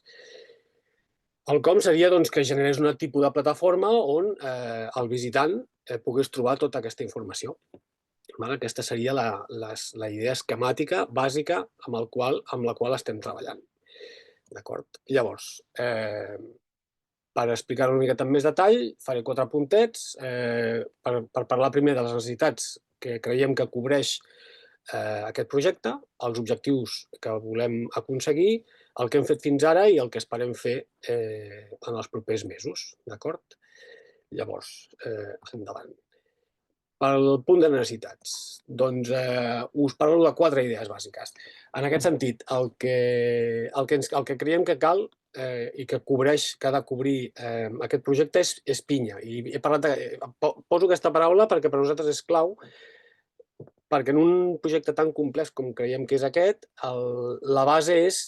El com seria que generés un tipus de plataforma on el visitant pogués trobar tota aquesta informació. Aquesta seria la idea esquemàtica bàsica amb la qual estem treballant. D'acord? Llavors, per explicar-ho una miqueta amb més detall, faré 4 puntets per parlar primer de les necessitats que creiem que cobreix aquest projecte, els objectius que volem aconseguir, el que hem fet fins ara i el que esperem fer en els propers mesos. D'acord? Llavors, endavant. Pel punt de necessitats, doncs us parlo de 4 idees bàsiques. En aquest sentit, el que creiem que cal i que ha de cobrir aquest projecte és pinya. I poso aquesta paraula perquè per nosaltres és clau, perquè en un projecte tan complex com creiem que és aquest, la base és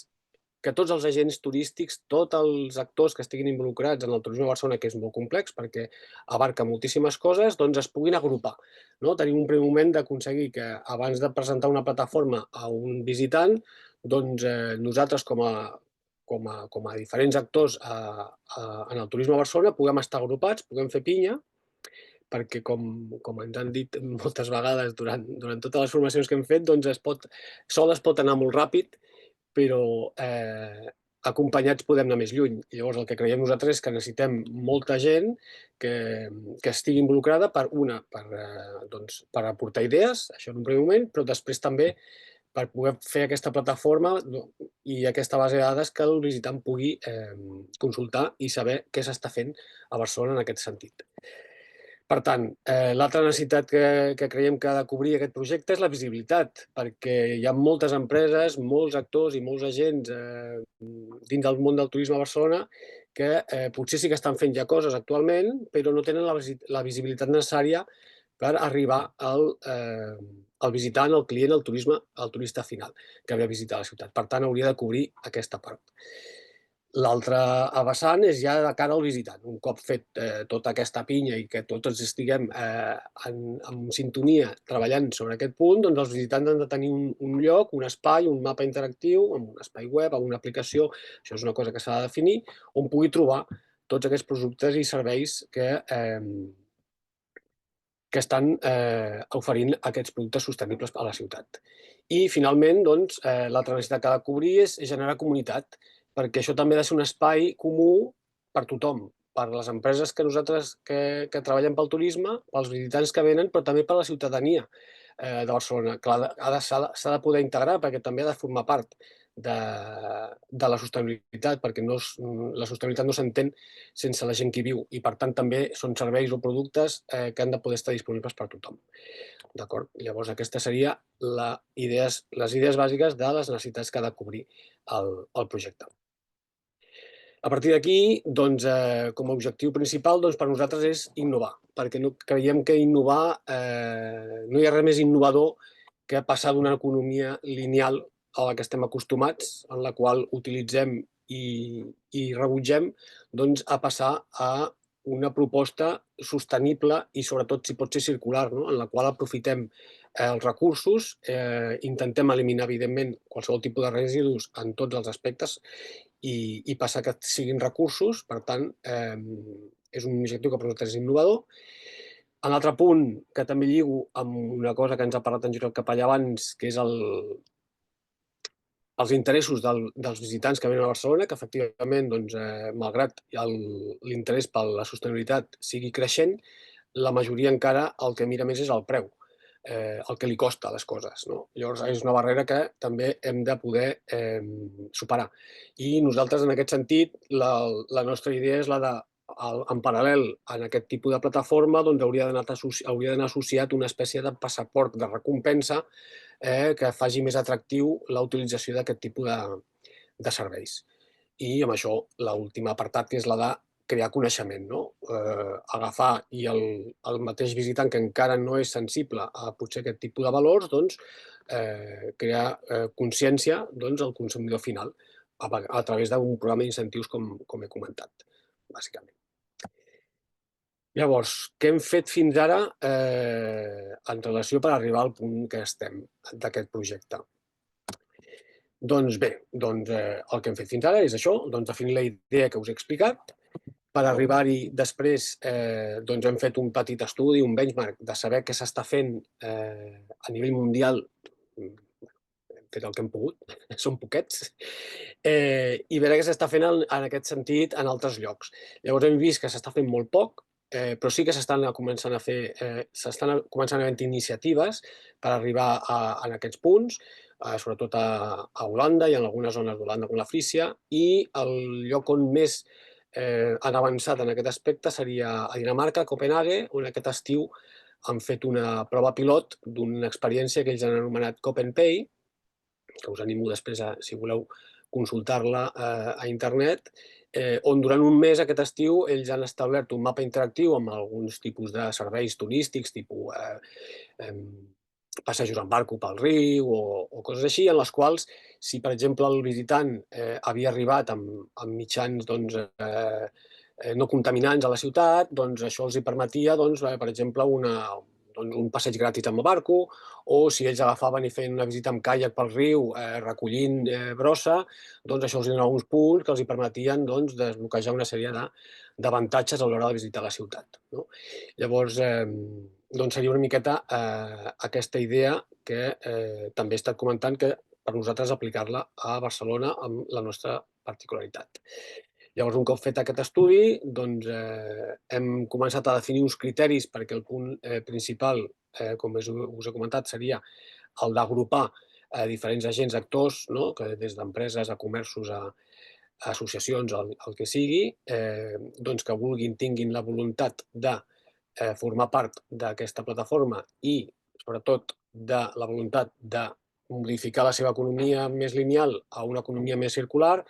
que tots els agents turístics, tots els actors que estiguin involucrats en el turisme de Barcelona, que és molt complex perquè abarca moltíssimes coses, doncs es puguin agrupar. Tenim un primer moment d'aconseguir que abans de presentar una plataforma a un visitant, doncs nosaltres com a diferents actors en el turisme de Barcelona puguem estar agrupats, puguem fer pinya, perquè com ens han dit moltes vegades durant totes les formacions que hem fet, doncs sol es pot anar molt ràpid, però acompanyats podem anar més lluny. I llavors el que creiem nosaltres és que necessitem molta gent que estigui involucrada per aportar idees, això en un primer moment, però després també per poder fer aquesta plataforma i aquesta base de dades que el visitant pugui consultar i saber què s'està fent a Barcelona en aquest sentit. Per tant, l'altra necessitat que creiem que ha de cobrir aquest projecte és la visibilitat, perquè hi ha moltes empreses, molts actors i molts agents dins del món del turisme a Barcelona que potser sí que estan fent ja coses actualment, però no tenen la visibilitat necessària per arribar al visitant, al client, al turista final que ve a visitar la ciutat. Per tant, hauria de cobrir aquesta part. L'altre vessant és ja de cara al visitant. Un cop fet tota aquesta pinya i que tots estiguem en sintonia treballant sobre aquest punt, doncs els visitants han de tenir un lloc, un espai, un mapa interactiu, amb un espai web, amb una aplicació, això és una cosa que s'ha de definir, on pugui trobar tots aquests productes i serveis que estan oferint aquests productes sostenibles a la ciutat. I, finalment, doncs, l'altra necessitat que ha de cobrir és generar comunitat, perquè això també ha de ser un espai comú per tothom, per les empreses que treballem pel turisme, pels visitants que venen, però també per la ciutadania de Barcelona. S'ha de poder integrar perquè també ha de formar part de la sostenibilitat, perquè la sostenibilitat no s'entén sense la gent que hi viu i, per tant, també són serveis o productes que han de poder estar disponibles per a tothom. D'acord? Llavors, aquestes serien les idees bàsiques de les necessitats que ha de cobrir el projecte. A partir d'aquí, doncs, com a objectiu principal, doncs, per nosaltres és innovar, perquè creiem que innovar, no hi ha res més innovador que passar d'una economia lineal a la que estem acostumats, en la qual utilitzem i rebutgem, doncs, a passar a una proposta sostenible i, sobretot, si pot ser circular, en la qual aprofitem els recursos, intentem eliminar, evidentment, qualsevol tipus de residus en tots els aspectes i passar que siguin recursos. Per tant, és un objectiu que per nosaltres és innovador. En l'altre punt, que també lligo amb una cosa que ens ha parlat en Josep Capellà abans, que és els interessos dels visitants que venen a Barcelona, que efectivament, doncs, malgrat l'interès per la sostenibilitat sigui creixent, la majoria encara el que mira més és el preu, el que li costa les coses, no? Llavors, és una barrera que també hem de poder superar. I nosaltres, en aquest sentit, la nostra idea és la de, en paral·lel a aquest tipus de plataforma, doncs hauria d'anar associat una espècie de passaport de recompensa que faci més atractiu la utilització d'aquest tipus de serveis. I amb això, l'últim apartat, que és la de crear coneixement, no? Agafar i el mateix visitant que encara no és sensible a potser aquest tipus de valors, doncs, crear consciència al consumidor final a través d'un programa d'incentius com he comentat, bàsicament. Llavors, què hem fet fins ara en relació per arribar al punt que estem d'aquest projecte? Doncs bé, el que hem fet fins ara és això, definir la idea que us he explicat. Per arribar-hi després hem fet un petit estudi, un benchmark, de saber què s'està fent a nivell mundial. Hem fet el que hem pogut, són poquets, i veure què s'està fent en aquest sentit en altres llocs. Llavors hem vist que s'està fent molt poc, però sí que s'estan començant a haver iniciatives per arribar en aquests punts, sobretot a Holanda i en algunes zones d'Holanda com la Frísia, i el lloc on més han avançat en aquest aspecte seria a Dinamarca, a Copenhague, on aquest estiu han fet una prova pilot d'una experiència que ells han anomenat Cop and Pay, que us animo després, si voleu, consultar-la a internet, on durant un mes aquest estiu ells han establert un mapa interactiu amb alguns tipus de serveis turístics, tipus passejos en barco pel riu o coses així, en les quals, si per exemple el visitant havia arribat amb mitjans no contaminants a la ciutat, doncs això els permetia, per exemple, un passeig gratis amb el barco, o si ells agafaven i feien una visita amb caiac pel riu recollint brossa, doncs això els donava uns punts que els permetien desbloquejar una sèrie d'avantatges a l'hora de visitar la ciutat. Llavors, seria una miqueta aquesta idea que també he estat comentant, que per nosaltres aplicar-la a Barcelona amb la nostra particularitat. Llavors, un cop fet aquest estudi, hem començat a definir uns criteris perquè el punt principal, com us he comentat, seria el d'agrupar diferents agents actors, que des d'empreses a comerços a associacions, el que sigui, que tinguin la voluntat de formar part d'aquesta plataforma i, sobretot, de la voluntat de modificar la seva economia més lineal a una economia més circular.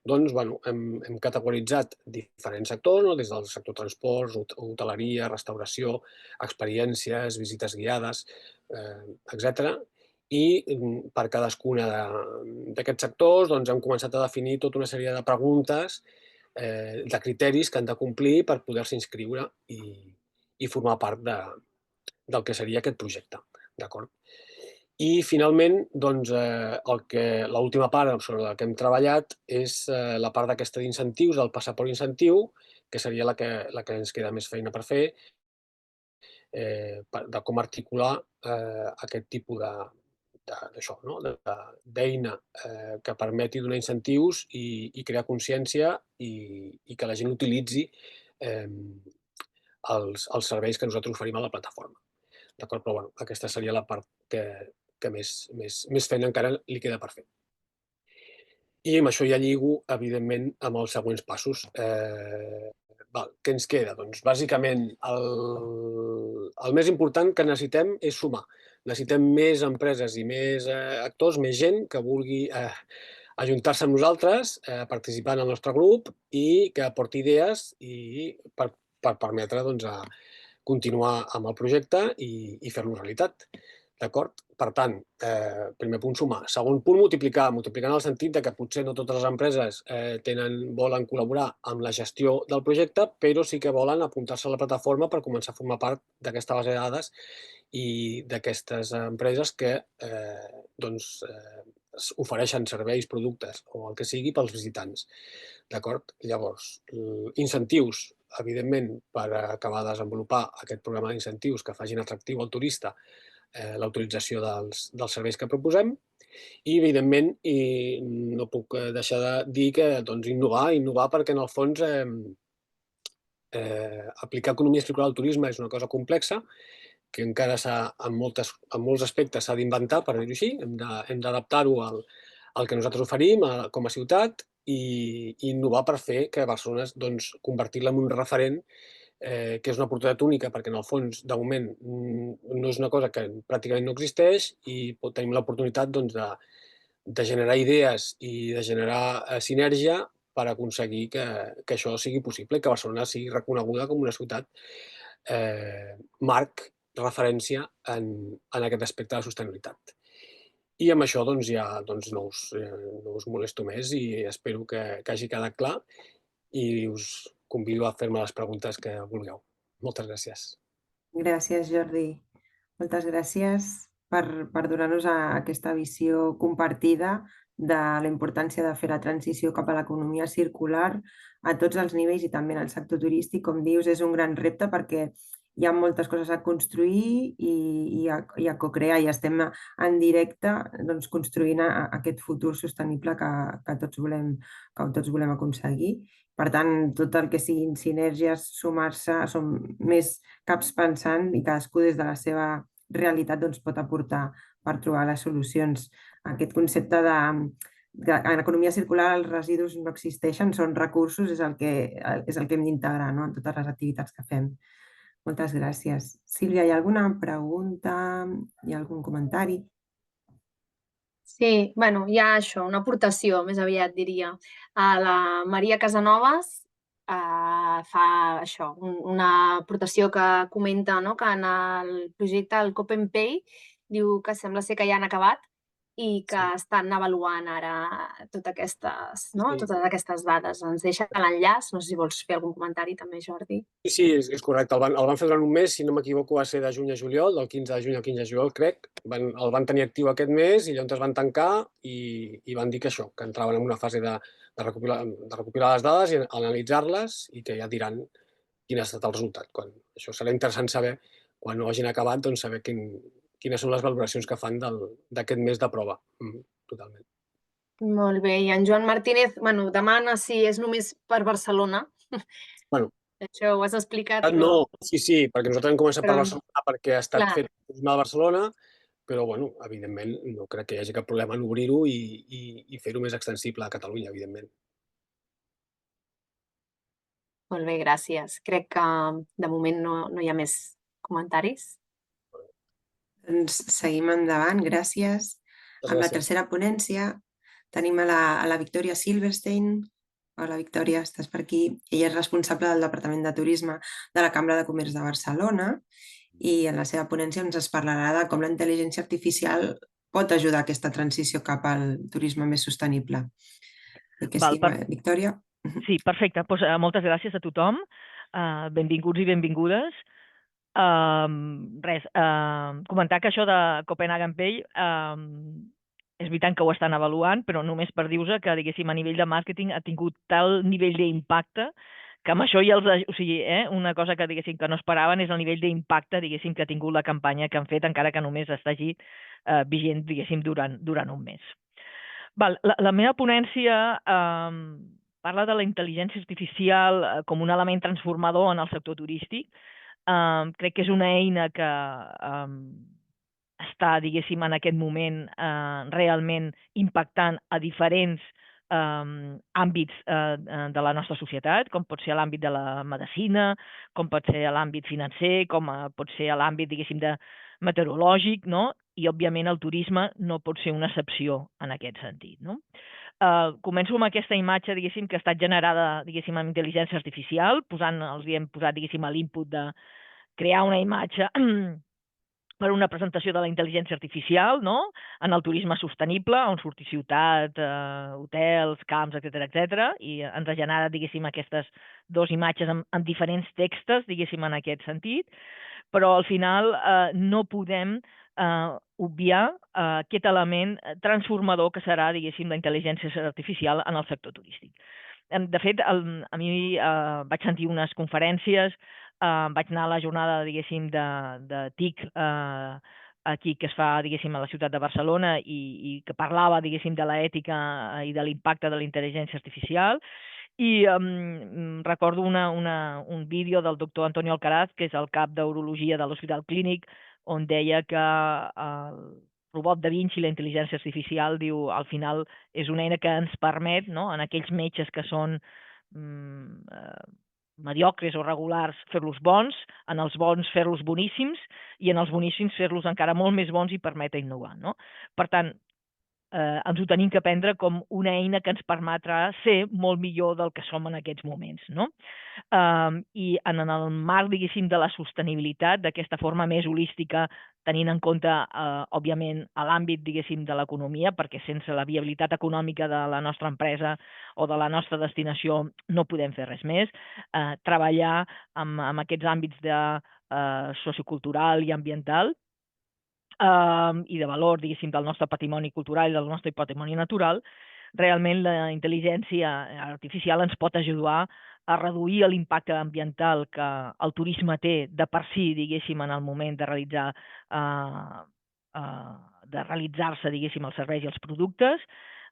Hem categoritzat diferents sectors, des del sector transports, hoteleria, restauració, experiències, visites guiades, etc. I per cadascuna d'aquests sectors hem començat a definir tota una sèrie de preguntes, de criteris que han de complir per poder-se inscriure i formar part del que seria aquest projecte. D'acord? I, finalment, l'última part sobre la que hem treballat és la part d'aquesta d'incentius, del passaport incentiu, que seria la que ens queda més feina per fer, de com articular aquest tipus d'eina que permeti donar incentius i crear consciència i que la gent utilitzi els serveis que nosaltres oferim a la plataforma. D'acord? Però aquesta seria la part que més feina encara li queda per fer. I amb això ja lligo, evidentment, amb els següents passos. Què ens queda? Doncs, bàsicament, el més important que necessitem és sumar. Necessitem més empreses i més actors, més gent que vulgui ajuntar-se amb nosaltres, participar en el nostre grup i que aporti idees per permetre continuar amb el projecte i fer-lo realitat. D'acord? Per tant, primer punt, sumar. Segon punt, multiplicar. Multiplicar en el sentit que potser no totes les empreses volen col·laborar amb la gestió del projecte, però sí que volen apuntar-se a la plataforma per començar a formar part d'aquesta base de dades i d'aquestes empreses que ofereixen serveis, productes o el que sigui pels visitants. D'acord? Llavors, incentius, evidentment, per acabar de desenvolupar aquest programa d'incentius que facin atractiu al turista l'autorització dels serveis que proposem i, evidentment, no puc deixar de dir que innovar perquè, en el fons, aplicar economia circular al turisme és una cosa complexa que encara en molts aspectes s'ha d'inventar, per dir-ho així. Hem d'adaptar-ho al que nosaltres oferim com a ciutat i innovar per fer que Barcelona, convertir-la en un referent, que és una oportunitat única perquè, en el fons, de moment, no és una cosa que pràcticament no existeix i tenim l'oportunitat de generar idees i de generar sinergia per aconseguir que això sigui possible i que Barcelona sigui reconeguda com una ciutat marc, referència en aquest aspecte de la sostenibilitat. I amb això no us molesto més i espero que hagi quedat clar i us convido a fer-me les preguntes que vulgueu. Moltes gràcies. Gràcies, Jordi. Moltes gràcies per donar-nos aquesta visió compartida de la importància de fer la transició cap a l'economia circular a tots els nivells i també en el sector turístic. Com dius, és un gran repte perquè hi ha moltes coses a construir i a co-crear i estem en directe construint aquest futur sostenible que tots volem aconseguir. Per tant, tot el que siguin sinergies, sumar-se, som més caps pensant i cadascú des de la seva realitat pot aportar per trobar les solucions. Aquest concepte en economia circular els residus no existeixen, són recursos, és el que hem d'integrar en totes les activitats que fem. Moltes gràcies. Sílvia, hi ha alguna pregunta? Hi ha algun comentari? Sí, bueno, hi ha això, una aportació, més aviat diria. La Maria Casanovas fa això, una aportació que comenta que en el projecte del Cop and Pay diu que sembla ser que ja han acabat i que estan avaluant ara totes aquestes dades. Ens deixa l'enllaç, no sé si vols fer algun comentari també, Jordi. Sí, és correcte. El van fer durant un mes, si no m'equivoco, va ser de juny a juliol, del 15 de juny al 15 de juliol, crec. El van tenir actiu aquest mes i llavors es van tancar i van dir que això, que entraven en una fase de recopilar les dades i analitzar-les i que ja diran quin ha estat el resultat. Això serà interessant saber, quan ho hagin acabat, saber quines són les valoracions que fan d'aquest mes de prova. Totalment. Molt bé. I en Joan Martínez demana si és només per Barcelona. Bueno, això ho has explicat. No, sí, perquè nosaltres hem començat per Barcelona perquè ha estat fet a Barcelona, però, evidentment, no crec que hi hagi cap problema en obrir-ho i fer-ho més extensible a Catalunya, evidentment. Molt bé, gràcies. Crec que de moment no hi ha més comentaris. Doncs seguim endavant, gràcies. Amb la tercera ponència tenim a la Victòria Silverstein. Hola, Victòria, estàs per aquí. Ella és responsable del Departament de Turisme de la Cambra de Comerç de Barcelona i en la seva ponència ens parlarà de com la intel·ligència artificial pot ajudar a aquesta transició cap al turisme més sostenible. Victòria? Sí, perfecte. Moltes gràcies a tothom. Benvinguts i benvingudes. Comentar que això de Copenhagen Pay és veritat que ho estan avaluant, però només per dir-vos que, diguéssim, a nivell de màrqueting ha tingut tal nivell d'impacte que amb això ja una cosa que, diguéssim, que no esperaven és el nivell d'impacte, diguéssim, que ha tingut la campanya que han fet, encara que només estagi vigent, diguéssim, durant un mes. La meva ponència parla de la intel·ligència artificial com un element transformador en el sector turístic. Crec que és una eina que està, diguéssim, en aquest moment realment impactant a diferents àmbits de la nostra societat, com pot ser l'àmbit de la medicina, com pot ser l'àmbit financer, com pot ser l'àmbit, diguéssim, meteorològic, no? I, òbviament, el turisme no pot ser una excepció en aquest sentit, no? Començo amb aquesta imatge, diguéssim, que ha estat generada, diguéssim, amb intel·ligència artificial, els hi hem posat, diguéssim, l'input de crear una imatge per una presentació de la intel·ligència artificial, no?, en el turisme sostenible, on surti ciutat, hotels, camps, etc, i ens ha generat, diguéssim, aquestes dues imatges amb diferents textos, diguéssim, en aquest sentit, però al final no podem obviar aquest element transformador que serà, diguéssim, la intel·ligència artificial en el sector turístic. De fet, a mi vaig sentir unes conferències, vaig anar a la jornada, diguéssim, de TIC aquí que es fa, diguéssim, a la ciutat de Barcelona i que parlava, diguéssim, de l'ètica i de l'impacte de la intel·ligència artificial. I recordo un vídeo del doctor Antonio Alcaraz, que és el cap d'Urologia de l'Hospital Clínic, on deia que el robot Da Vinci, la intel·ligència artificial, diu, al final és una eina que ens permet, no?, en aquells metges que són mediocres o regulars, fer-los bons, en els bons fer-los boníssims i en els boníssims fer-los encara molt més bons i permetre innovar, no? Per tant, ens ho tenim que prendre com una eina que ens permetrà ser molt millor del que som en aquests moments, no? I en el marc, diguéssim, de la sostenibilitat, d'aquesta forma més holística, tenint en compte, òbviament, l'àmbit, diguéssim, de l'economia, perquè sense la viabilitat econòmica de la nostra empresa o de la nostra destinació no podem fer res més, treballar amb aquests àmbits de sociocultural i ambiental, i de valor, diguéssim, del nostre patrimoni cultural i del nostre patrimoni natural, realment la intel·ligència artificial ens pot ajudar a reduir l'impacte ambiental que el turisme té de per si, diguéssim, en el moment de realitzar-se, diguéssim, els serveis i els productes,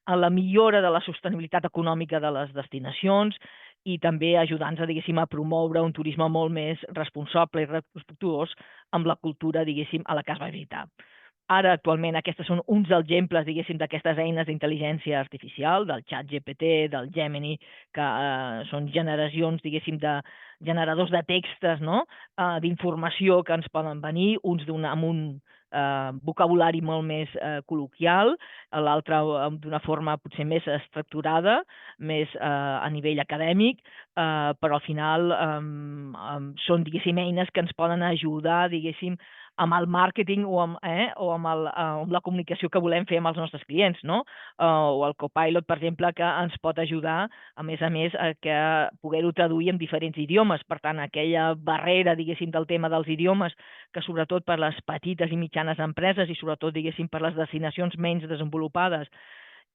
a la millora de la sostenibilitat econòmica de les destinacions i també ajudant-nos, diguéssim, a promoure un turisme molt més responsable i respectuós amb la cultura, diguéssim, a la que es va visitar. Ara, actualment, aquests són uns exemples, diguéssim, d'aquestes eines d'intel·ligència artificial, del ChatGPT, del Gemini, que són generacions, diguéssim, de generadors de textos, no?, d'informació que ens poden venir, uns amb un vocabulari molt més col·loquial, l'altre d'una forma potser més estructurada, més a nivell acadèmic, però al final són, diguéssim, eines que ens poden ajudar, diguéssim, amb el màrqueting o amb la comunicació que volem fer amb els nostres clients, no? O el Copilot, per exemple, que ens pot ajudar, a més, a poder-ho traduir en diferents idiomes. Per tant, aquella barrera, diguéssim, del tema dels idiomes, que sobretot per les petites i mitjanes empreses i sobretot, diguéssim, per les destinacions menys desenvolupades,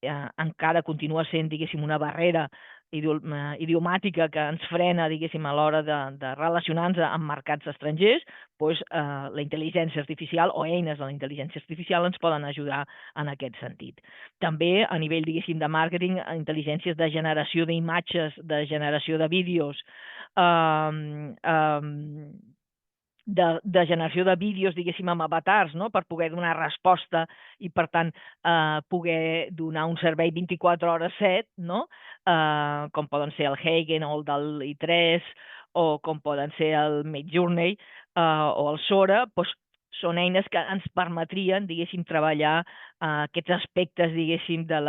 encara continua sent, diguéssim, una barrera idiomàtica que ens frena, diguéssim, a l'hora de relacionar-nos amb mercats estrangers, doncs la intel·ligència artificial o eines de la intel·ligència artificial ens poden ajudar en aquest sentit. També a nivell, diguéssim, de màrqueting, intel·ligències de generació d'imatges, de generació de vídeos, de generació de vídeos, diguéssim, amb avatars, no?, per poder donar resposta i, per tant, poder donar un servei 24 hores 7, no?, com poden ser el Heygen o el del i3, o com poden ser el Midjourney o el Sora, doncs són eines que ens permetrien, diguéssim, treballar aquests aspectes, diguéssim, de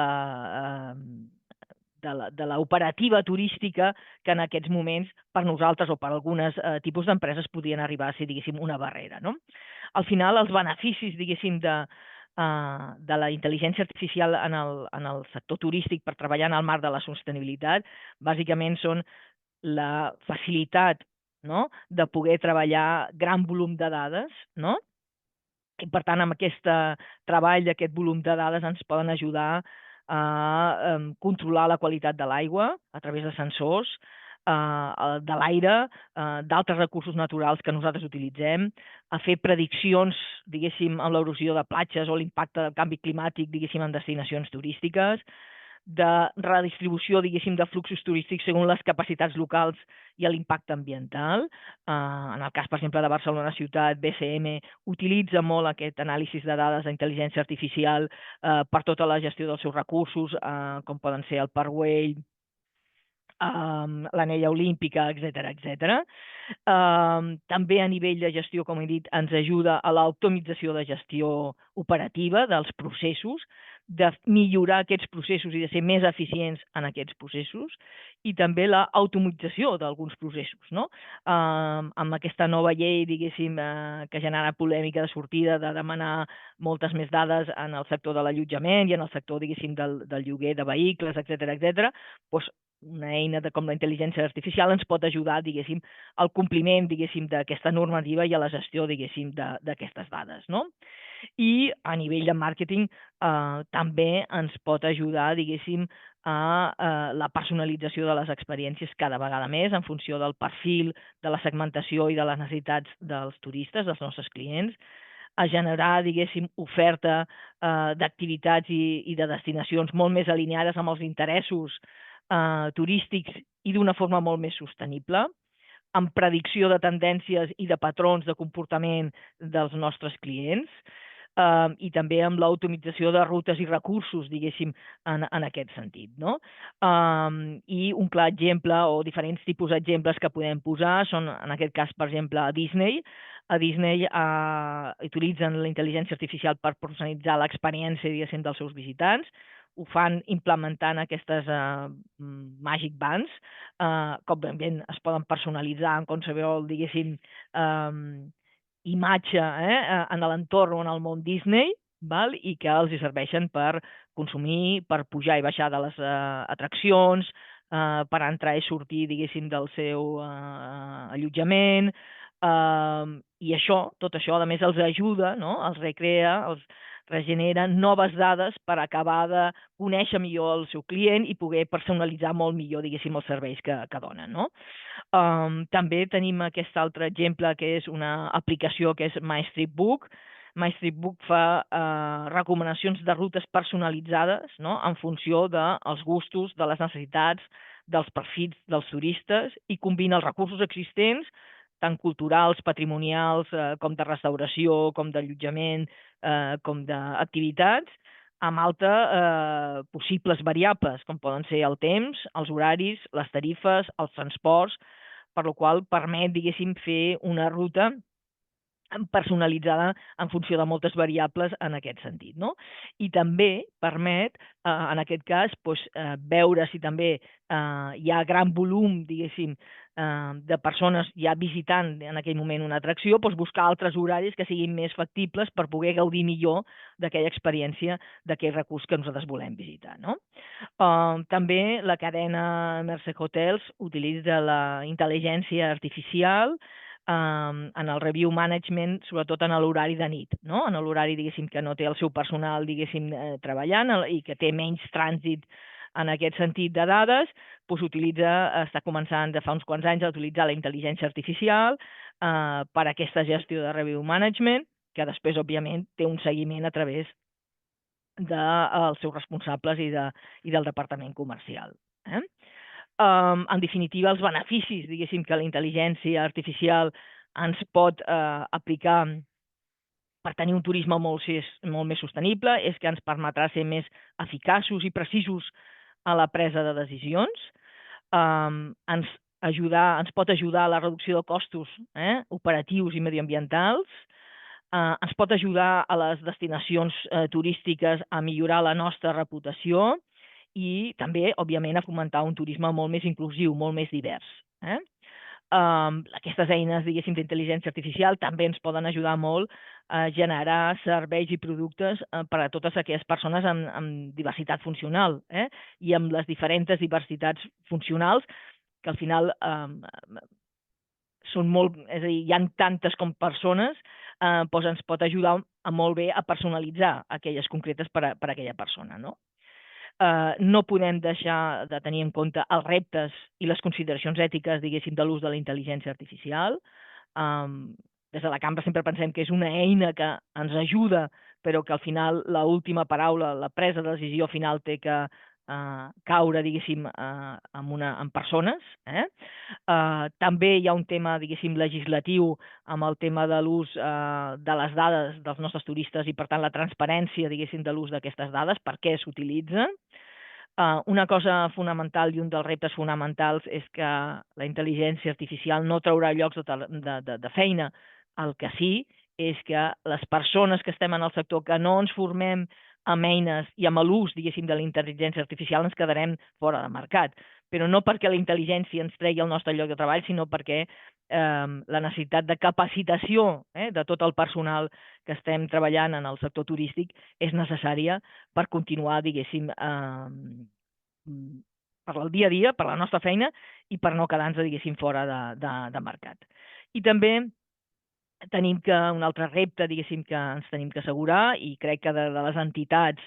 l'operativa turística que en aquests moments per nosaltres o per algunes tipus d'empreses podrien arribar a ser, diguéssim, una barrera, no? Al final, els beneficis, diguéssim, de la intel·ligència artificial en el sector turístic per treballar en el marc de la sostenibilitat, bàsicament són la facilitat, no?, de poder treballar gran volum de dades, no?, i per tant amb aquest treball d'aquest volum de dades ens poden ajudar a controlar la qualitat de l'aigua a través de sensors, de l'aire, d'altres recursos naturals que nosaltres utilitzem, a fer prediccions, diguéssim, amb l'erosió de platges o l'impacte del canvi climàtic, diguéssim, en destinacions turístiques, de redistribució, diguéssim, de fluxos turístics segons les capacitats locals i l'impacte ambiental. En el cas, per exemple, de Barcelona Ciutat, BCM utilitza molt aquest anàlisi de dades d'intel·ligència artificial per tota la gestió dels seus recursos, com poden ser el Parc Güell, l'anella olímpica, etc. També a nivell de gestió, com he dit, ens ajuda a l'optimització de gestió operativa dels processos, de millorar aquests processos i de ser més eficients en aquests processos, i també l'automatització d'alguns processos, no? Amb aquesta nova llei, diguéssim, que genera polèmica de sortida de demanar moltes més dades en el sector de l'allotjament i en el sector, diguéssim, del lloguer de vehicles, etcètera, doncs una eina com la intel·ligència artificial ens pot ajudar, diguéssim, al compliment, diguéssim, d'aquesta normativa i a la gestió, diguéssim, d'aquestes dades, no? I a nivell de màrqueting també ens pot ajudar, diguéssim, a la personalització de les experiències cada vegada més en funció del perfil, de la segmentació i de les necessitats dels turistes, dels nostres clients, a generar, diguéssim, oferta d'activitats i de destinacions molt més alineades amb els interessos turístics i d'una forma molt més sostenible, amb predicció de tendències i de patrons de comportament dels nostres clients, i també amb l'automatització de rutes i recursos, diguéssim, en aquest sentit, no? I un clar exemple o diferents tipus d'exemples que podem posar són, en aquest cas, per exemple, a Disney. A Disney utilitzen la intel·ligència artificial per personalitzar l'experiència, diguéssim, dels seus visitants. Ho fan implementant aquestes Magic Bands, que òbviament es poden personalitzar en qualsevol, diguéssim, imatge en l'entorn o en el món Disney, i que els serveixen per consumir, per pujar i baixar de les atraccions, per entrar i sortir, diguéssim, del seu allotjament, i això, tot això, a més, els ajuda, els recrea, els regenera noves dades per acabar de conèixer millor el seu client i poder personalitzar molt millor, diguéssim, els serveis que donen, no? També tenim aquest altre exemple, que és una aplicació que és MyStripBook. MyStripBook fa recomanacions de rutes personalitzades, no?, en funció dels gustos, de les necessitats, dels perfils dels turistes, i combina els recursos existents, tant culturals, patrimonials, com de restauració, com d'allotjament, com d'activitats, amb possibles variables, com poden ser el temps, els horaris, les tarifes, els transports, per la qual permet, diguéssim, fer una ruta personalitzada en funció de moltes variables en aquest sentit, no? I també permet, en aquest cas, veure si també hi ha gran volum, diguéssim, de persones ja visitant en aquell moment una atracció, buscar altres horaris que siguin més factibles per poder gaudir millor d'aquella experiència, d'aquell recurs que nosaltres volem visitar, no? També la cadena Mercer Hotels utilitza la intel·ligència artificial en el review management, sobretot en l'horari de nit, no? En l'horari, diguéssim, que no té el seu personal, diguéssim, treballant i que té menys trànsit en aquest sentit de dades, està començant de fa uns quants anys a utilitzar la intel·ligència artificial per a aquesta gestió de review management, que després, òbviament, té un seguiment a través dels seus responsables i del departament comercial. En definitiva, els beneficis, diguéssim, que la intel·ligència artificial ens pot aplicar per tenir un turisme molt més sostenible és que ens permetrà ser més eficaços i precisos a la presa de decisions, ens pot ajudar a la reducció de costos operatius i mediambientals, ens pot ajudar a les destinacions turístiques a millorar la nostra reputació i també, òbviament, a fomentar un turisme molt més inclusiu, molt més divers. Aquestes eines, diguéssim, d'intel·ligència artificial també ens poden ajudar molt a generar serveis i productes per a totes aquelles persones amb diversitat funcional i amb les diferents diversitats funcionals que al final són molt, és a dir, hi ha tantes com persones, ens pot ajudar molt bé a personalitzar aquelles concretes per a aquella persona, no? No podem deixar de tenir en compte els reptes i les consideracions ètiques, diguéssim, de l'ús de la intel·ligència artificial. Des de la cambra sempre pensem que és una eina que ens ajuda, però que al final l'última paraula, la presa de decisió final té que caure, diguéssim, en persones. També hi ha un tema, diguéssim, legislatiu amb el tema de l'ús de les dades dels nostres turistes i, per tant, la transparència, diguéssim, de l'ús d'aquestes dades, per què s'utilitzen. Una cosa fonamental i un dels reptes fonamentals és que la intel·ligència artificial no traurà llocs de feina. El que sí és que les persones que estem en el sector, que no ens formem amb eines i amb l'ús, diguéssim, de la intel·ligència artificial ens quedarem fora de mercat. Però no perquè la intel·ligència ens tregui el nostre lloc de treball, sinó perquè la necessitat de capacitació de tot el personal que estem treballant en el sector turístic és necessària per continuar, diguéssim, per el dia a dia, per la nostra feina i per no quedar-nos, diguéssim, fora de mercat. I també tenim un altre repte, diguéssim, que ens tenim que assegurar, i crec que de les entitats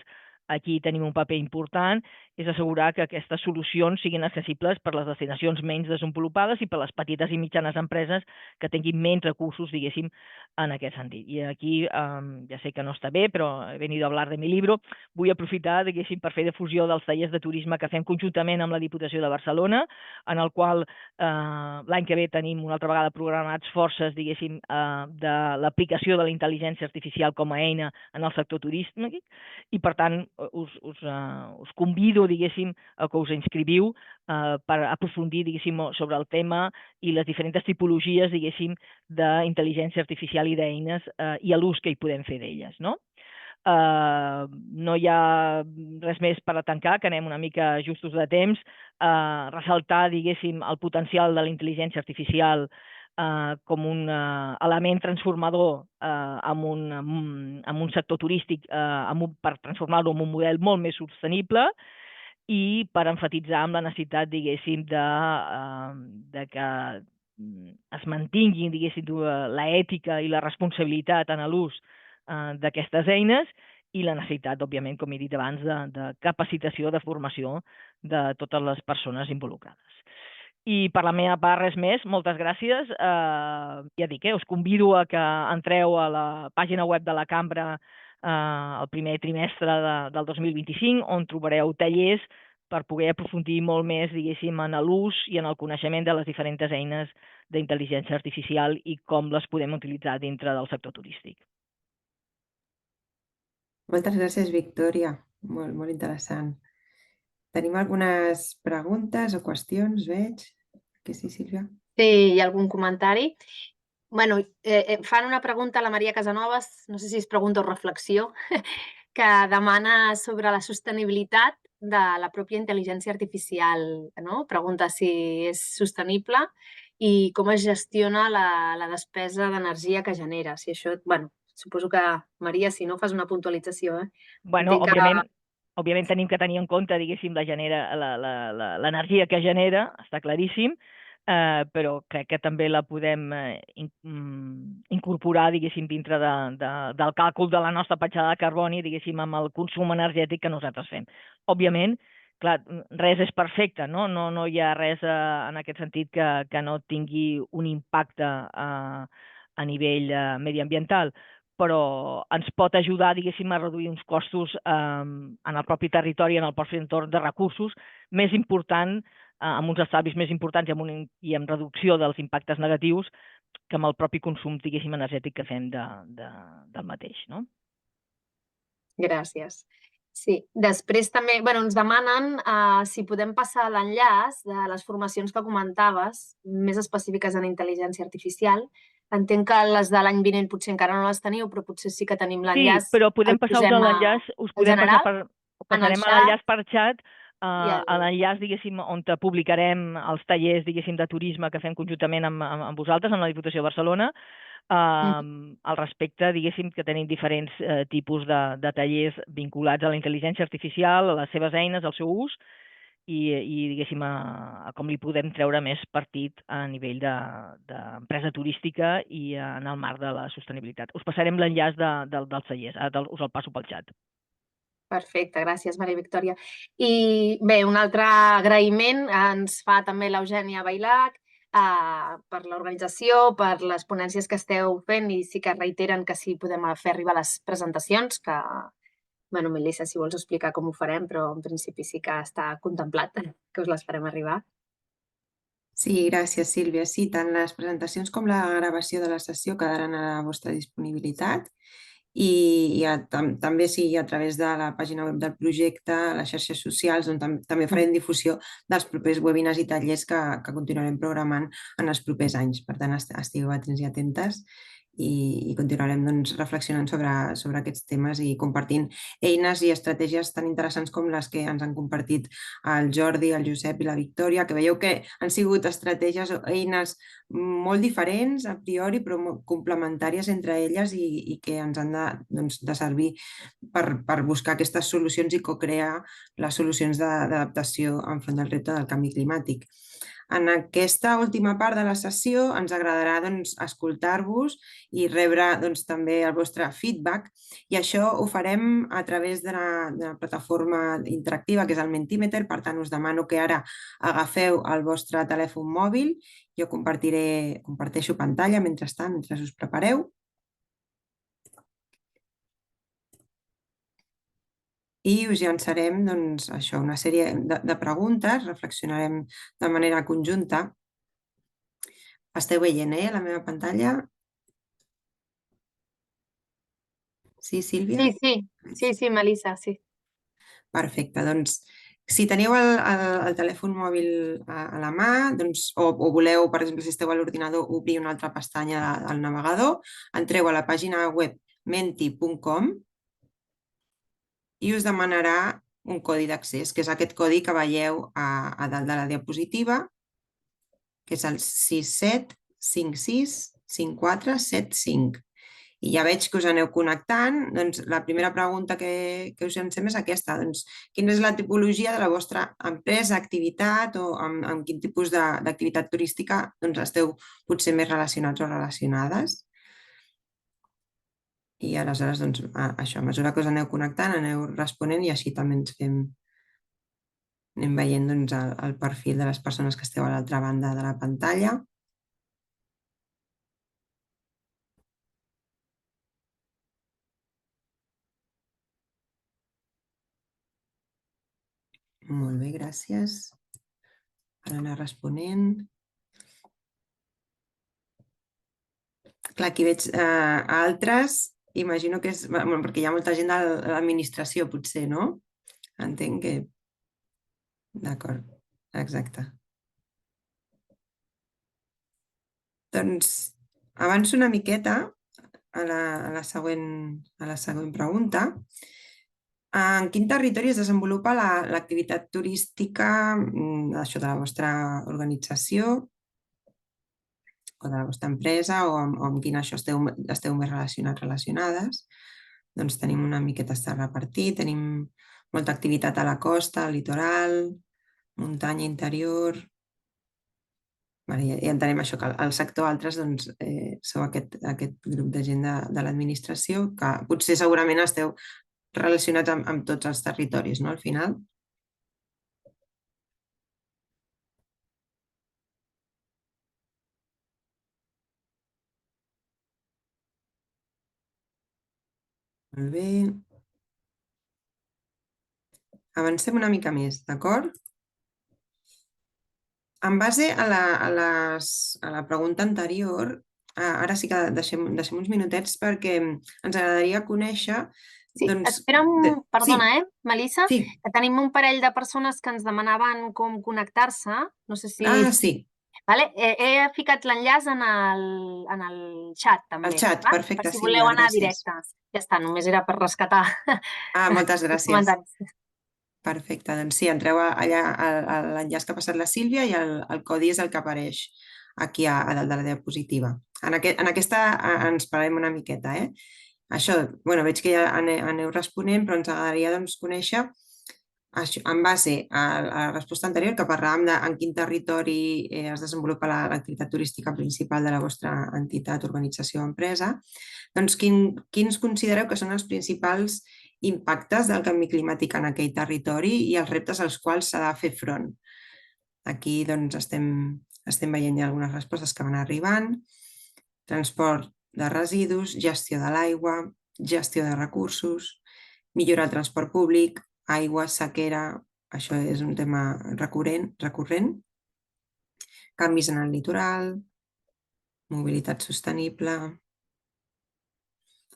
aquí tenim un paper important, és assegurar que aquestes solucions siguin accessibles per les destinacions menys desenvolupades i per les petites i mitjanes empreses que tinguin menys recursos, diguéssim, en aquest sentit. I aquí ja sé que no està bé, però he venido a hablar de mi libro. Vull aprofitar, diguéssim, per fer difusió dels tallers de turisme que fem conjuntament amb la Diputació de Barcelona, en el qual l'any que ve tenim una altra vegada programats forces, diguéssim, de l'aplicació de la intel·ligència artificial com a eina en el sector turístic, i per tant us convido, diguéssim, a que us inscriviu per aprofundir, diguéssim, sobre el tema i les diferents tipologies, diguéssim, d'intel·ligència artificial i d'eines i l'ús que hi podem fer d'elles, no? No hi ha res més per a tancar, que anem una mica justos de temps, ressaltar, diguéssim, el potencial de la intel·ligència artificial com un element transformador en un sector turístic per transformar-lo en un model molt més sostenible i per emfatitzar amb la necessitat, diguéssim, de que es mantingui, diguéssim, l'ètica i la responsabilitat en l'ús d'aquestes eines i la necessitat, òbviament, com he dit abans, de capacitació, de formació de totes les persones involucrades. I per la meva part, res més. Moltes gràcies. Ja dic, us convido a que entreu a la pàgina web de la Cambra el primer trimestre del 2025, on trobareu tallers per poder aprofundir molt més, diguéssim, en l'ús i en el coneixement de les diferents eines d'intel·ligència artificial i com les podem utilitzar dintre del sector turístic. Moltes gràcies, Victòria. Molt, molt interessant. Tenim algunes preguntes o qüestions, veig. Que sí, Sílvia? Sí, hi ha algun comentari? Bueno, fan una pregunta a la Maria Casanovas, no sé si és pregunta o reflexió, que demana sobre la sostenibilitat de la pròpia intel·ligència artificial, no? Pregunta si és sostenible i com es gestiona la despesa d'energia que genera. Si això, bueno, suposo que, Maria, si no, fas una puntualització, Bueno, òbviament tenim que tenir en compte, diguéssim, l'energia que genera, està claríssim, però crec que també la podem incorporar, diguéssim, dintre del càlcul de la nostra petjada de carboni, diguéssim, amb el consum energètic que nosaltres fem. Òbviament, clar, res és perfecte, no? No hi ha res en aquest sentit que no tingui un impacte a nivell mediambiental, però ens pot ajudar, diguéssim, a reduir uns costos en el propi territori, en el propi entorn de recursos, més important, amb uns estalvis més importants i amb reducció dels impactes negatius que amb el propi consum, diguéssim, energètic que fem del mateix, no? Gràcies. Sí, després també ens demanen si podem passar l'enllaç de les formacions que comentaves, més específiques en intel·ligència artificial. Entenc que les de l'any vinent potser encara no les teniu, però potser sí que tenim l'enllaç. Sí, però podem passar-vos l'enllaç, passarem l'enllaç per xat, a l'enllaç, diguéssim, on publicarem els tallers, diguéssim, de turisme que fem conjuntament amb vosaltres, amb la Diputació de Barcelona, al respecte, diguéssim, que tenim diferents tipus de tallers vinculats a la intel·ligència artificial, a les seves eines, al seu ús, i diguéssim, a com li podem treure més partit a nivell d'empresa turística i en el marc de la sostenibilitat. Us passarem l'enllaç dels tallers, us el passo pel xat. Perfecte, gràcies, Maria Victòria. I bé, un altre agraïment ens fa també l'Eugènia Bailac per l'organització, per les ponències que esteu fent i sí que reiteren que sí podem fer arribar les presentacions, que, bueno, Melissa, si vols explicar com ho farem, però en principi sí que està contemplat que us les farem arribar. Sí, gràcies, Sílvia. Sí, tant les presentacions com la gravació de la sessió quedaran a la vostra disponibilitat i també sí, a través de la pàgina web del projecte, a les xarxes socials, on també farem difusió dels propers webinars i tallers que continuarem programant en els propers anys. Per tant, estigueu atents i atentes i continuarem reflexionant sobre aquests temes i compartint eines i estratègies tan interessants com les que ens han compartit el Jordi, el Josep i la Victòria, que veieu que han sigut estratègies o eines molt diferents a priori, però complementàries entre elles i que ens han de servir per buscar aquestes solucions i co-crear les solucions d'adaptació enfront del repte del canvi climàtic. En aquesta última part de la sessió ens agradarà escoltar-vos i rebre també el vostre feedback, i això ho farem a través de la plataforma interactiva que és el Mentimeter. Per tant, us demano que ara agafeu el vostre telèfon mòbil. Jo comparteixo pantalla mentrestant, mentre us prepareu. I us llançarem una sèrie de preguntes, reflexionarem de manera conjunta. Esteu veient, la meva pantalla? Sí, Sílvia? Sí, Melissa, sí. Perfecte, si teniu el telèfon mòbil a la mà o voleu, per exemple, si esteu a l'ordinador, obrir una altra pestanya al navegador, entreu a la pàgina web menti.com i us demanarà un codi d'accés, que és aquest codi que veieu a dalt de la diapositiva, que és el 67565475. I ja veig que us aneu connectant. La primera pregunta que us llancem és aquesta. Quina és la tipologia de la vostra empresa, activitat, o amb quin tipus d'activitat turística esteu potser més relacionats o relacionades? I aleshores, això, a mesura que us aneu connectant, aneu responent i així també anem veient el perfil de les persones que esteu a l'altra banda de la pantalla. Molt bé, gràcies per anar responent. Clar, aquí veig altres, imagino que és perquè hi ha molta gent de l'administració, potser, no? Entenc que... D'acord, exacte. Avanço una miqueta a la següent pregunta. En quin territori es desenvolupa l'activitat turística, això de la vostra organització o de la vostra empresa, o amb quina això esteu més relacionades? Tenim una miqueta està repartit, tenim molta activitat a la costa, al litoral, muntanya interior... Ja entenem això, que el sector altres sou aquest grup de gent de l'administració, que potser segurament esteu relacionats amb tots els territoris, no?, al final. Molt bé. Avancem una mica més, d'acord? En base a la pregunta anterior, ara sí que deixem uns minutets perquè ens agradaria conèixer... Sí, espera'm, perdona, Melissa, que tenim un parell de persones que ens demanaven com connectar-se. No sé si... Ah, sí. He ficat l'enllaç en el xat, també. El xat, perfecte, per si voleu anar directe. Ja està, només era per rescatar. Moltes gràcies. Perfecte, sí, entreu allà a l'enllaç que ha passat la Sílvia i el codi és el que apareix aquí a dalt de la diapositiva. En aquesta ens pararem una miqueta, Això, veig que ja aneu responent, però ens agradaria conèixer, en base a la resposta anterior, que parlàvem de en quin territori es desenvolupa l'activitat turística principal de la vostra entitat, organització o empresa, quins considereu que són els principals impactes del canvi climàtic en aquell territori i els reptes als quals s'ha de fer front. Aquí estem veient ja algunes respostes que van arribant. Transport de residus, gestió de l'aigua, gestió de recursos, millorar el transport públic, aigua, sequera, això és un tema recurrent, canvis en el litoral, mobilitat sostenible,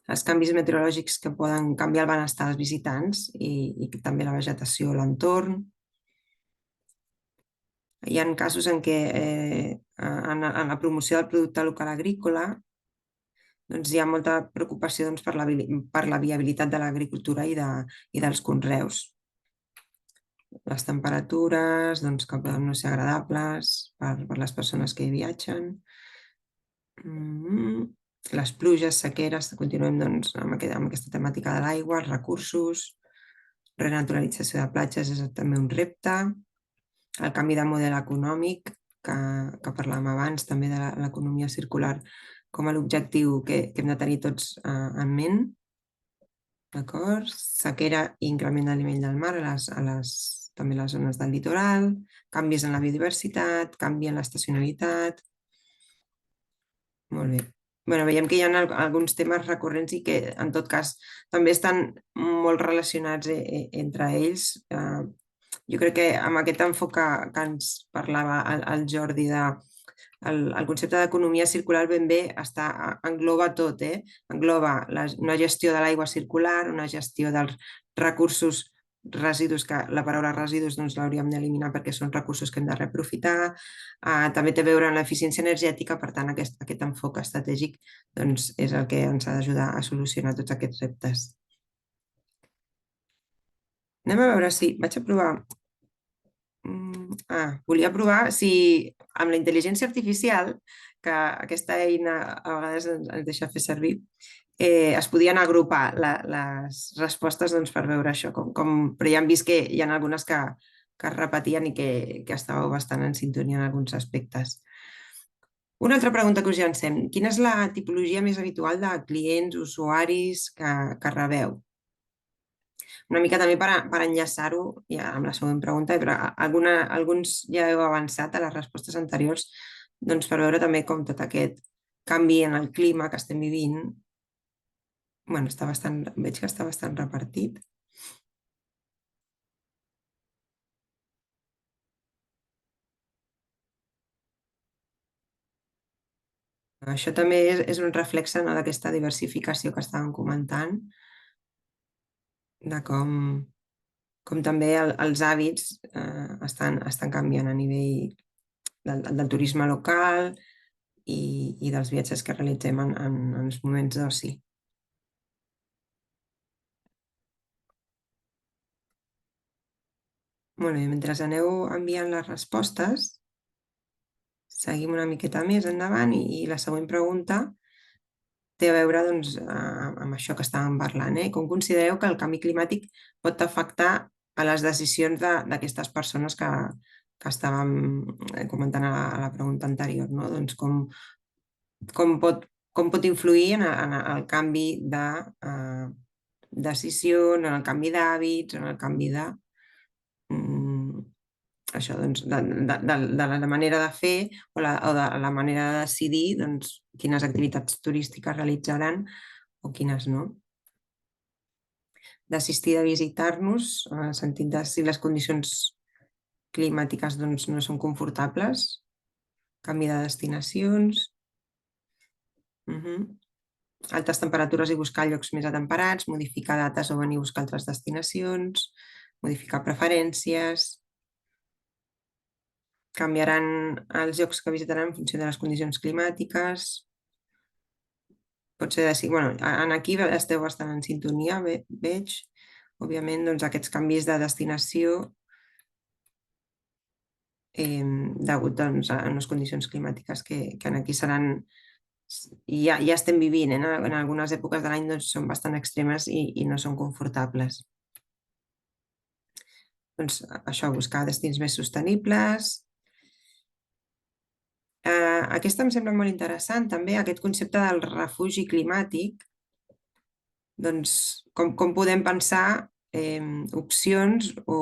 els canvis meteorològics que poden canviar el benestar dels visitants i també la vegetació a l'entorn. Hi ha casos en què en la promoció del producte local agrícola doncs, hi ha molta preocupació per la viabilitat de l'agricultura i dels conreus. Les temperatures que poden no ser agradables per les persones que hi viatgen. Les pluges, sequeres, continuem amb aquesta temàtica de l'aigua, els recursos, renaturalització de platges és també un repte, el canvi de model econòmic, que parlàvem abans, també de l'economia circular com a l'objectiu que hem de tenir tots en ment. D'acord? Sequera i increment del nivell del mar també a les zones del litoral, canvis en la biodiversitat, canvi en l'estacionalitat. Molt bé. Veiem que hi ha alguns temes recurrents i que, en tot cas, també estan molt relacionats entre ells. Jo crec que amb aquest enfoc que ens parlava el Jordi el concepte d'economia circular ben bé engloba tot, engloba una gestió de l'aigua circular, una gestió dels recursos residus, que la paraula residus l'hauríem d'eliminar perquè són recursos que hem de reaprofitar. També té a veure amb l'eficiència energètica, per tant aquest enfoc estratègic és el que ens ha d'ajudar a solucionar tots aquests reptes. Anem a veure si vaig a provar. Volia provar si amb la intel·ligència artificial, que aquesta eina a vegades ens deixa fer servir, es podien agrupar les respostes per veure això, però ja hem vist que hi ha algunes que es repetien i que estàveu bastant en sintonia en alguns aspectes. Una altra pregunta que us llancem: quina és la tipologia més habitual de clients, usuaris que rebeu? Una mica també per enllaçar-ho ja amb la següent pregunta, però alguns ja heu avançat a les respostes anteriors, per veure també com tot aquest canvi en el clima que estem vivint, veig que està bastant repartit. Això també és un reflexe d'aquesta diversificació que estàvem comentant, de com també els hàbits estan canviant a nivell del turisme local i dels viatges que realitzem en els moments d'oci. Molt bé, mentre aneu enviant les respostes, seguim una miqueta més endavant i la següent pregunta té a veure amb això que estàvem parlant. Com considereu que el canvi climàtic pot afectar a les decisions d'aquestes persones que estàvem comentant a la pregunta anterior? Com pot influir en el canvi de decisions, en el canvi d'hàbits, en el canvi de la manera de fer o de la manera de decidir quines activitats turístiques realitzaran o quines no. D'assistir a visitar-nos, en el sentit de si les condicions climàtiques no són confortables, canvi de destinacions, altes temperatures i buscar llocs més atemperats, modificar dates o venir a buscar altres destinacions, modificar preferències. Canviaran els llocs que visitaran en funció de les condicions climàtiques. Pot ser aquí esteu bastant en sintonia, veig. Òbviament, aquests canvis de destinació degut a unes condicions climàtiques que aquí seran, ja estem vivint, en algunes èpoques de l'any són bastant extremes i no són confortables. Això, buscar destins més sostenibles. Aquesta em sembla molt interessant, també, aquest concepte del refugi climàtic. Com podem pensar opcions o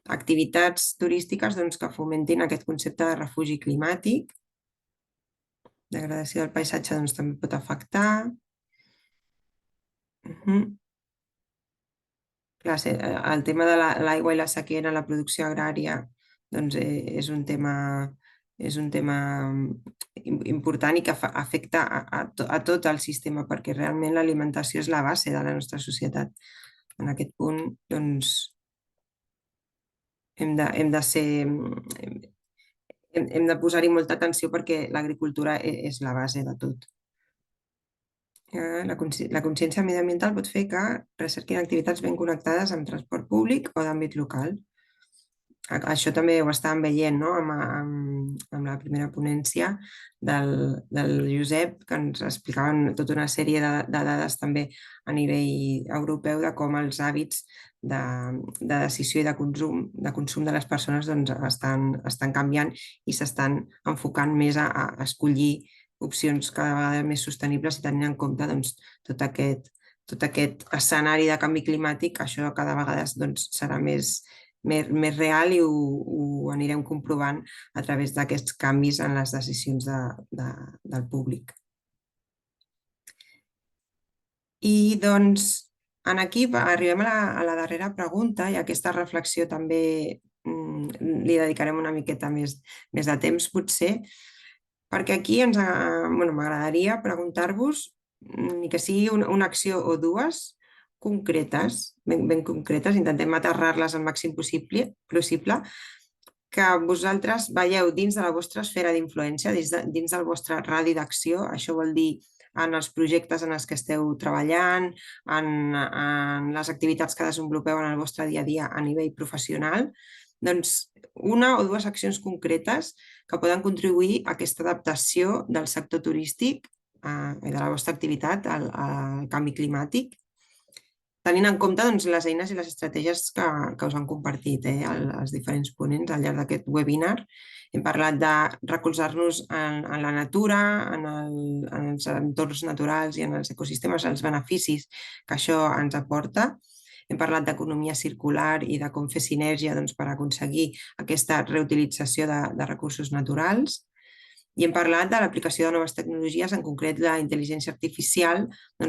activitats turístiques que fomentin aquest concepte de refugi climàtic. Degradació del paisatge també pot afectar. El tema de l'aigua i la sequera en la producció agrària és un tema important i que afecta a tot el sistema, perquè realment l'alimentació és la base de la nostra societat. En aquest punt hem de posar-hi molta atenció perquè l'agricultura és la base de tot. La consciència mediambiental pot fer que recerquin activitats ben connectades amb transport públic o d'àmbit local. Això també ho estàvem veient, no? amb la primera ponència del Josep, que ens explicaven tota una sèrie de dades també a nivell europeu de com els hàbits de decisió i de consum de les persones doncs, estan canviant i s'estan enfocant més a escollir opcions cada vegada més sostenibles i tenint en compte doncs, tot aquest escenari de canvi climàtic. Això cada vegada doncs, serà més real i ho anirem comprovant a través d'aquests canvis en les decisions del públic. I doncs aquí arribem a la darrera pregunta i aquesta reflexió també li dedicarem una miqueta més de temps potser, perquè aquí m'agradaria preguntar-vos ni que sigui una acció o dues concretes, ben concretes, intentem aterrar-les al màxim possible, que vosaltres veieu dins de la vostra esfera d'influència, dins del vostre radi d'acció. Això vol dir en els projectes en els que esteu treballant, en les activitats que desenvolupeu en el vostre dia a dia a nivell professional, doncs una o dues accions concretes que poden contribuir a aquesta adaptació del sector turístic i de la vostra activitat al canvi climàtic, tenint en compte doncs, les eines i les estratègies que us han compartit els diferents ponents al llarg d'aquest webinar. Hem parlat de recolzar-nos en la natura, en els entorns naturals i en els ecosistemes, els beneficis que això ens aporta. Hem parlat d'economia circular i de com fer sinergia per aconseguir aquesta reutilització de recursos naturals. I hem parlat de l'aplicació de noves tecnologies, en concret la intel·ligència artificial,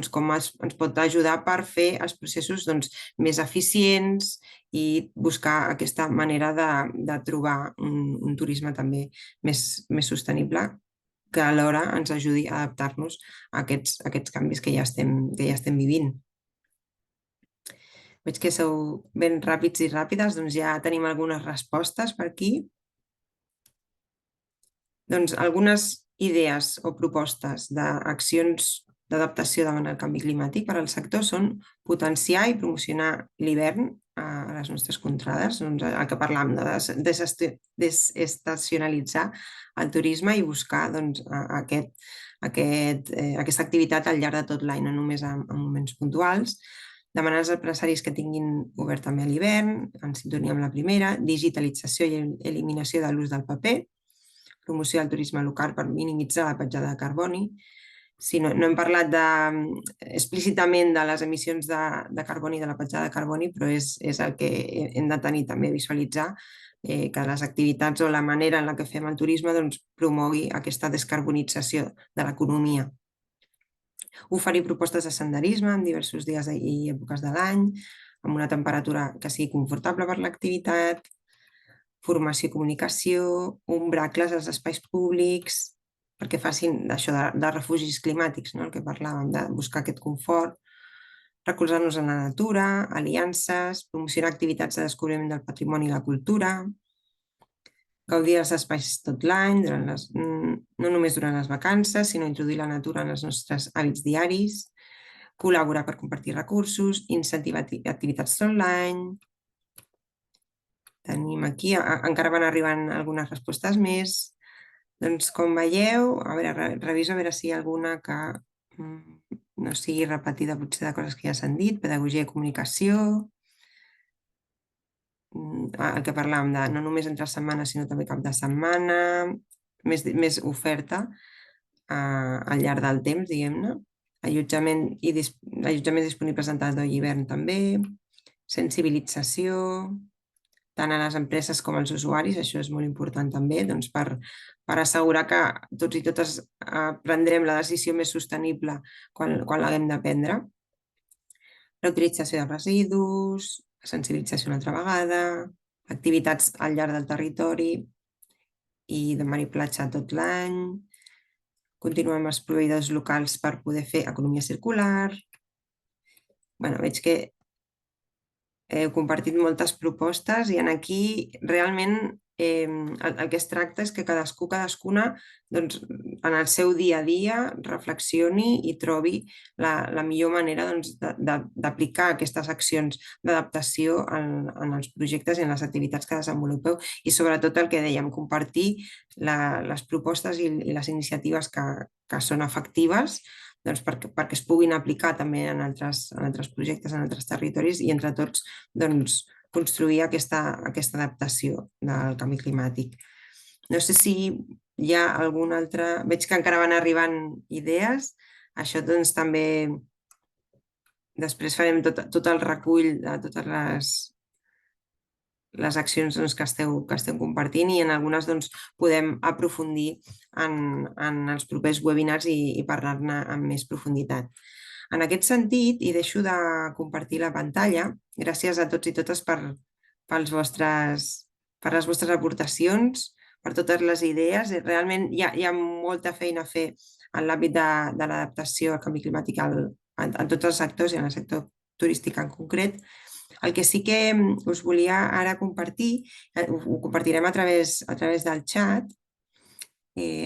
com ens pot ajudar per fer els processos més eficients i buscar aquesta manera de trobar un turisme també més sostenible que alhora ens ajudi a adaptar-nos a aquests canvis que ja estem vivint. Veig que sou ben ràpids i ràpides, doncs ja tenim algunes respostes per aquí. Doncs algunes idees o propostes d'accions d'adaptació davant el canvi climàtic per al sector són potenciar i promocionar l'hivern a les nostres contrades, el que parlàvem de desestacionalitzar el turisme i buscar aquesta activitat al llarg de tot l'any, no només en moments puntuals. Demanar als empresaris que tinguin obert també a l'hivern, en sintonia amb la primera, digitalització i eliminació de l'ús del paper, promoció del turisme local per minimitzar la petjada de carboni. No hem parlat explícitament de les emissions de carboni, de la petjada de carboni, però és el que hem de tenir també, visualitzar que les activitats o la manera en la que fem el turisme promogui aquesta descarbonització de l'economia. Oferir propostes de senderisme en diversos dies i èpoques de l'any, amb una temperatura que sigui confortable per l'activitat, formació i comunicació, obracles als espais públics, perquè facin això de refugis climàtics, el que parlàvem, de buscar aquest confort, recolzar-nos en la natura, aliances, promocionar activitats de descobriment del patrimoni i la cultura, gaudir dels espais tot l'any, no només durant les vacances, sinó introduir la natura en els nostres hàbits diaris, col·laborar per compartir recursos, incentivar activitats tot l'any. Tenim aquí, encara van arribant algunes respostes més. Doncs com veieu, reviso a veure si hi ha alguna que no sigui repetida potser de coses que ja s'han dit, pedagogia i comunicació, el que parlàvem de no només entre setmanes sinó també cap de setmana, més oferta al llarg del temps, diguem-ne, allotjament disponible en tardor i hivern també, sensibilització, tant a les empreses com als usuaris, això és molt important també, per assegurar que tots i totes prendrem la decisió més sostenible quan l'haguem de prendre. Reutilització de residus, sensibilització una altra vegada, activitats al llarg del territori i de mar i platja tot l'any, continuar amb els proveïdors locals per poder fer economia circular. Veig que heu compartit moltes propostes i aquí realment el que es tracta és que cadascuna, doncs, en el seu dia a dia reflexioni i trobi la millor manera d'aplicar aquestes accions d'adaptació en els projectes i en les activitats que desenvolupeu i sobretot el que dèiem, compartir les propostes i les iniciatives que són efectives doncs, perquè es puguin aplicar també en altres projectes, en altres territoris i entre tots doncs, construir aquesta adaptació del canvi climàtic. No sé si hi ha alguna altra... Veig que encara van arribant idees. Això doncs també... Després farem tot el recull de totes les accions doncs, que esteu compartint i en algunes doncs, podem aprofundir en els propers webinars i parlar-ne amb més profunditat. En aquest sentit, i deixo de compartir la pantalla, gràcies a tots i totes per les vostres aportacions, per totes les idees. Realment hi ha molta feina a fer en l'àmbit de l'adaptació al canvi climàtic en tots els sectors i en el sector turístic en concret. El que sí que us volia ara compartir, ho compartirem a través del xat.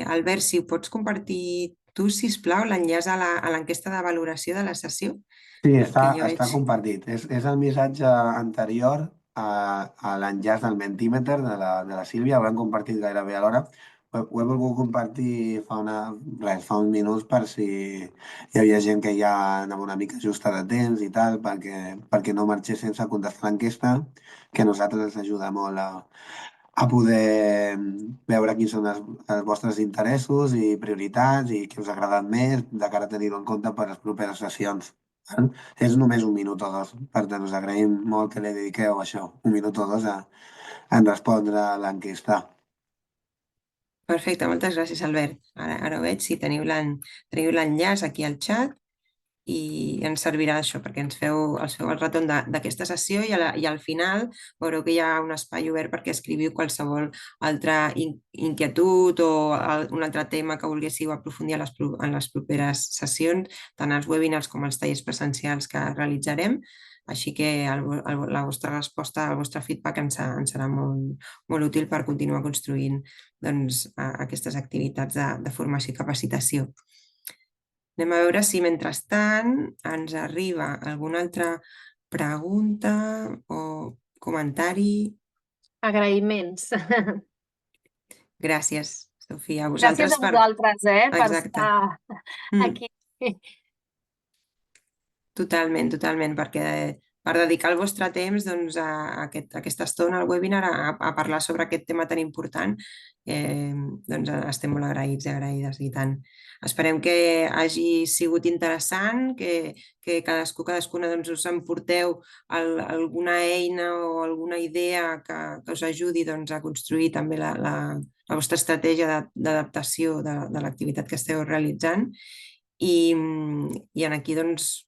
Albert, si ho pots compartir tu, sisplau, l'enllaç a l'enquesta de valoració de la sessió. Sí, està compartit. És el missatge anterior a l'enllaç del Mentimeter de la Sílvia, l'hem compartit gairebé alhora. Ho he volgut compartir fa uns minuts per si hi havia gent que ja anava una mica justa de temps i tal, perquè no marxés sense contestar l'enquesta, que a nosaltres ens ajuda molt a poder veure quins són els vostres interessos i prioritats i què us ha agradat més de cara a tenir-ho en compte per les properes sessions. És només un minut o dos, per tant us agraïm molt que li dediqueu això, un minut o dos a respondre a l'enquesta. Perfecte, moltes gràcies, Albert. Ara ho veig, si teniu l'enllaç aquí al xat i ens servirà això perquè els feu el retorn d'aquesta sessió i al final veureu que hi ha un espai obert perquè escriviu qualsevol altra inquietud o un altre tema que volguéssiu aprofundir en les properes sessions, tant els webinars com els tallers presencials que realitzarem. Així que la vostra resposta, el vostre feedback ens serà molt útil per continuar construint doncs, aquestes activitats de formació i capacitació. Anem a veure si mentrestant ens arriba alguna altra pregunta o comentari. Agraïments. Gràcies, Sofia. A vosaltres Gràcies a vosaltres, per Exacte. estar aquí. Totalment, perquè per dedicar el vostre temps doncs, a aquesta estona al webinar a parlar sobre aquest tema tan important, doncs estem molt agraïts i agraïdes i tant. Esperem que hagi sigut interessant, que cadascuna doncs, us emporteu alguna eina o alguna idea que us ajudi doncs, a construir també la vostra estratègia d'adaptació de l'activitat que esteu realitzant. I aquí doncs,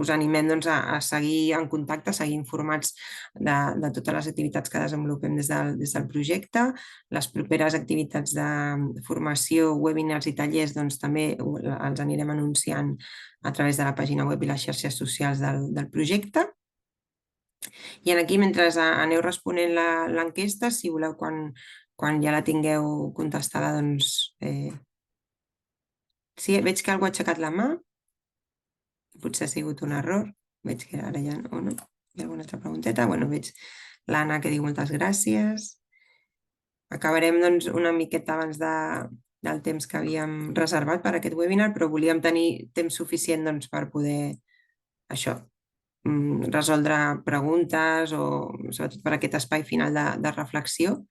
us animem doncs, a seguir en contacte, a seguir informats de totes les activitats que desenvolupem des del projecte. Les properes activitats de formació, webinars i tallers doncs, també els anirem anunciant a través de la pàgina web i les xarxes socials del projecte. I aquí, mentre aneu responent l'enquesta, si voleu, quan ja la tingueu contestada, doncs... Sí, veig que algú ha aixecat la mà. Potser ha sigut un error. Veig que ara ja no. Hi ha alguna altra pregunteta? Bueno, veig l'Anna que diu moltes gràcies. Acabarem doncs, una miqueta abans del temps que havíem reservat per aquest webinar, però volíem tenir temps suficient doncs, per poder resoldre preguntes o sobretot per aquest espai final de reflexió.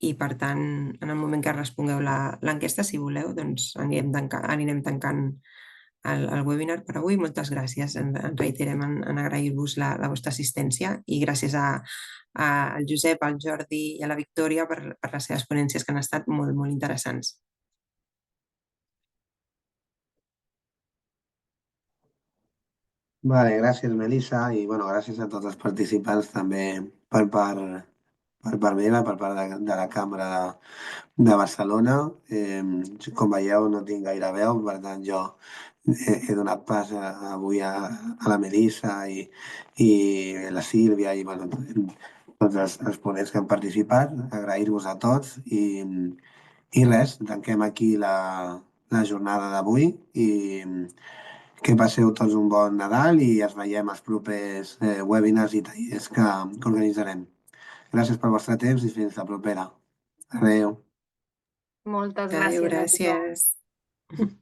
I, per tant, en el moment que respongueu l'enquesta, si voleu, doncs anirem tancant el webinar per avui. Moltes gràcies. Ens reiterem en agrair-vos la vostra assistència i gràcies al Josep, al Jordi i a la Victòria per les seves ponències que han estat molt, molt interessants. Vale, gràcies, Melissa, i gràcies a tots els participants també per per part meva, per part de la Cambra de Barcelona. Com veieu, no tinc gaire veu, per tant, jo he donat pas avui a la Melissa i la Sílvia i bueno, tots els ponents que han participat. Agrair-vos a tots i res, tanquem aquí la jornada d'avui i que passeu tots un bon Nadal i es veiem als propers webinars i tallers que organitzarem. Gràcies pel vostre temps i fins la propera. Adéu. Moltes Adéu, gràcies a tothom. gràcies.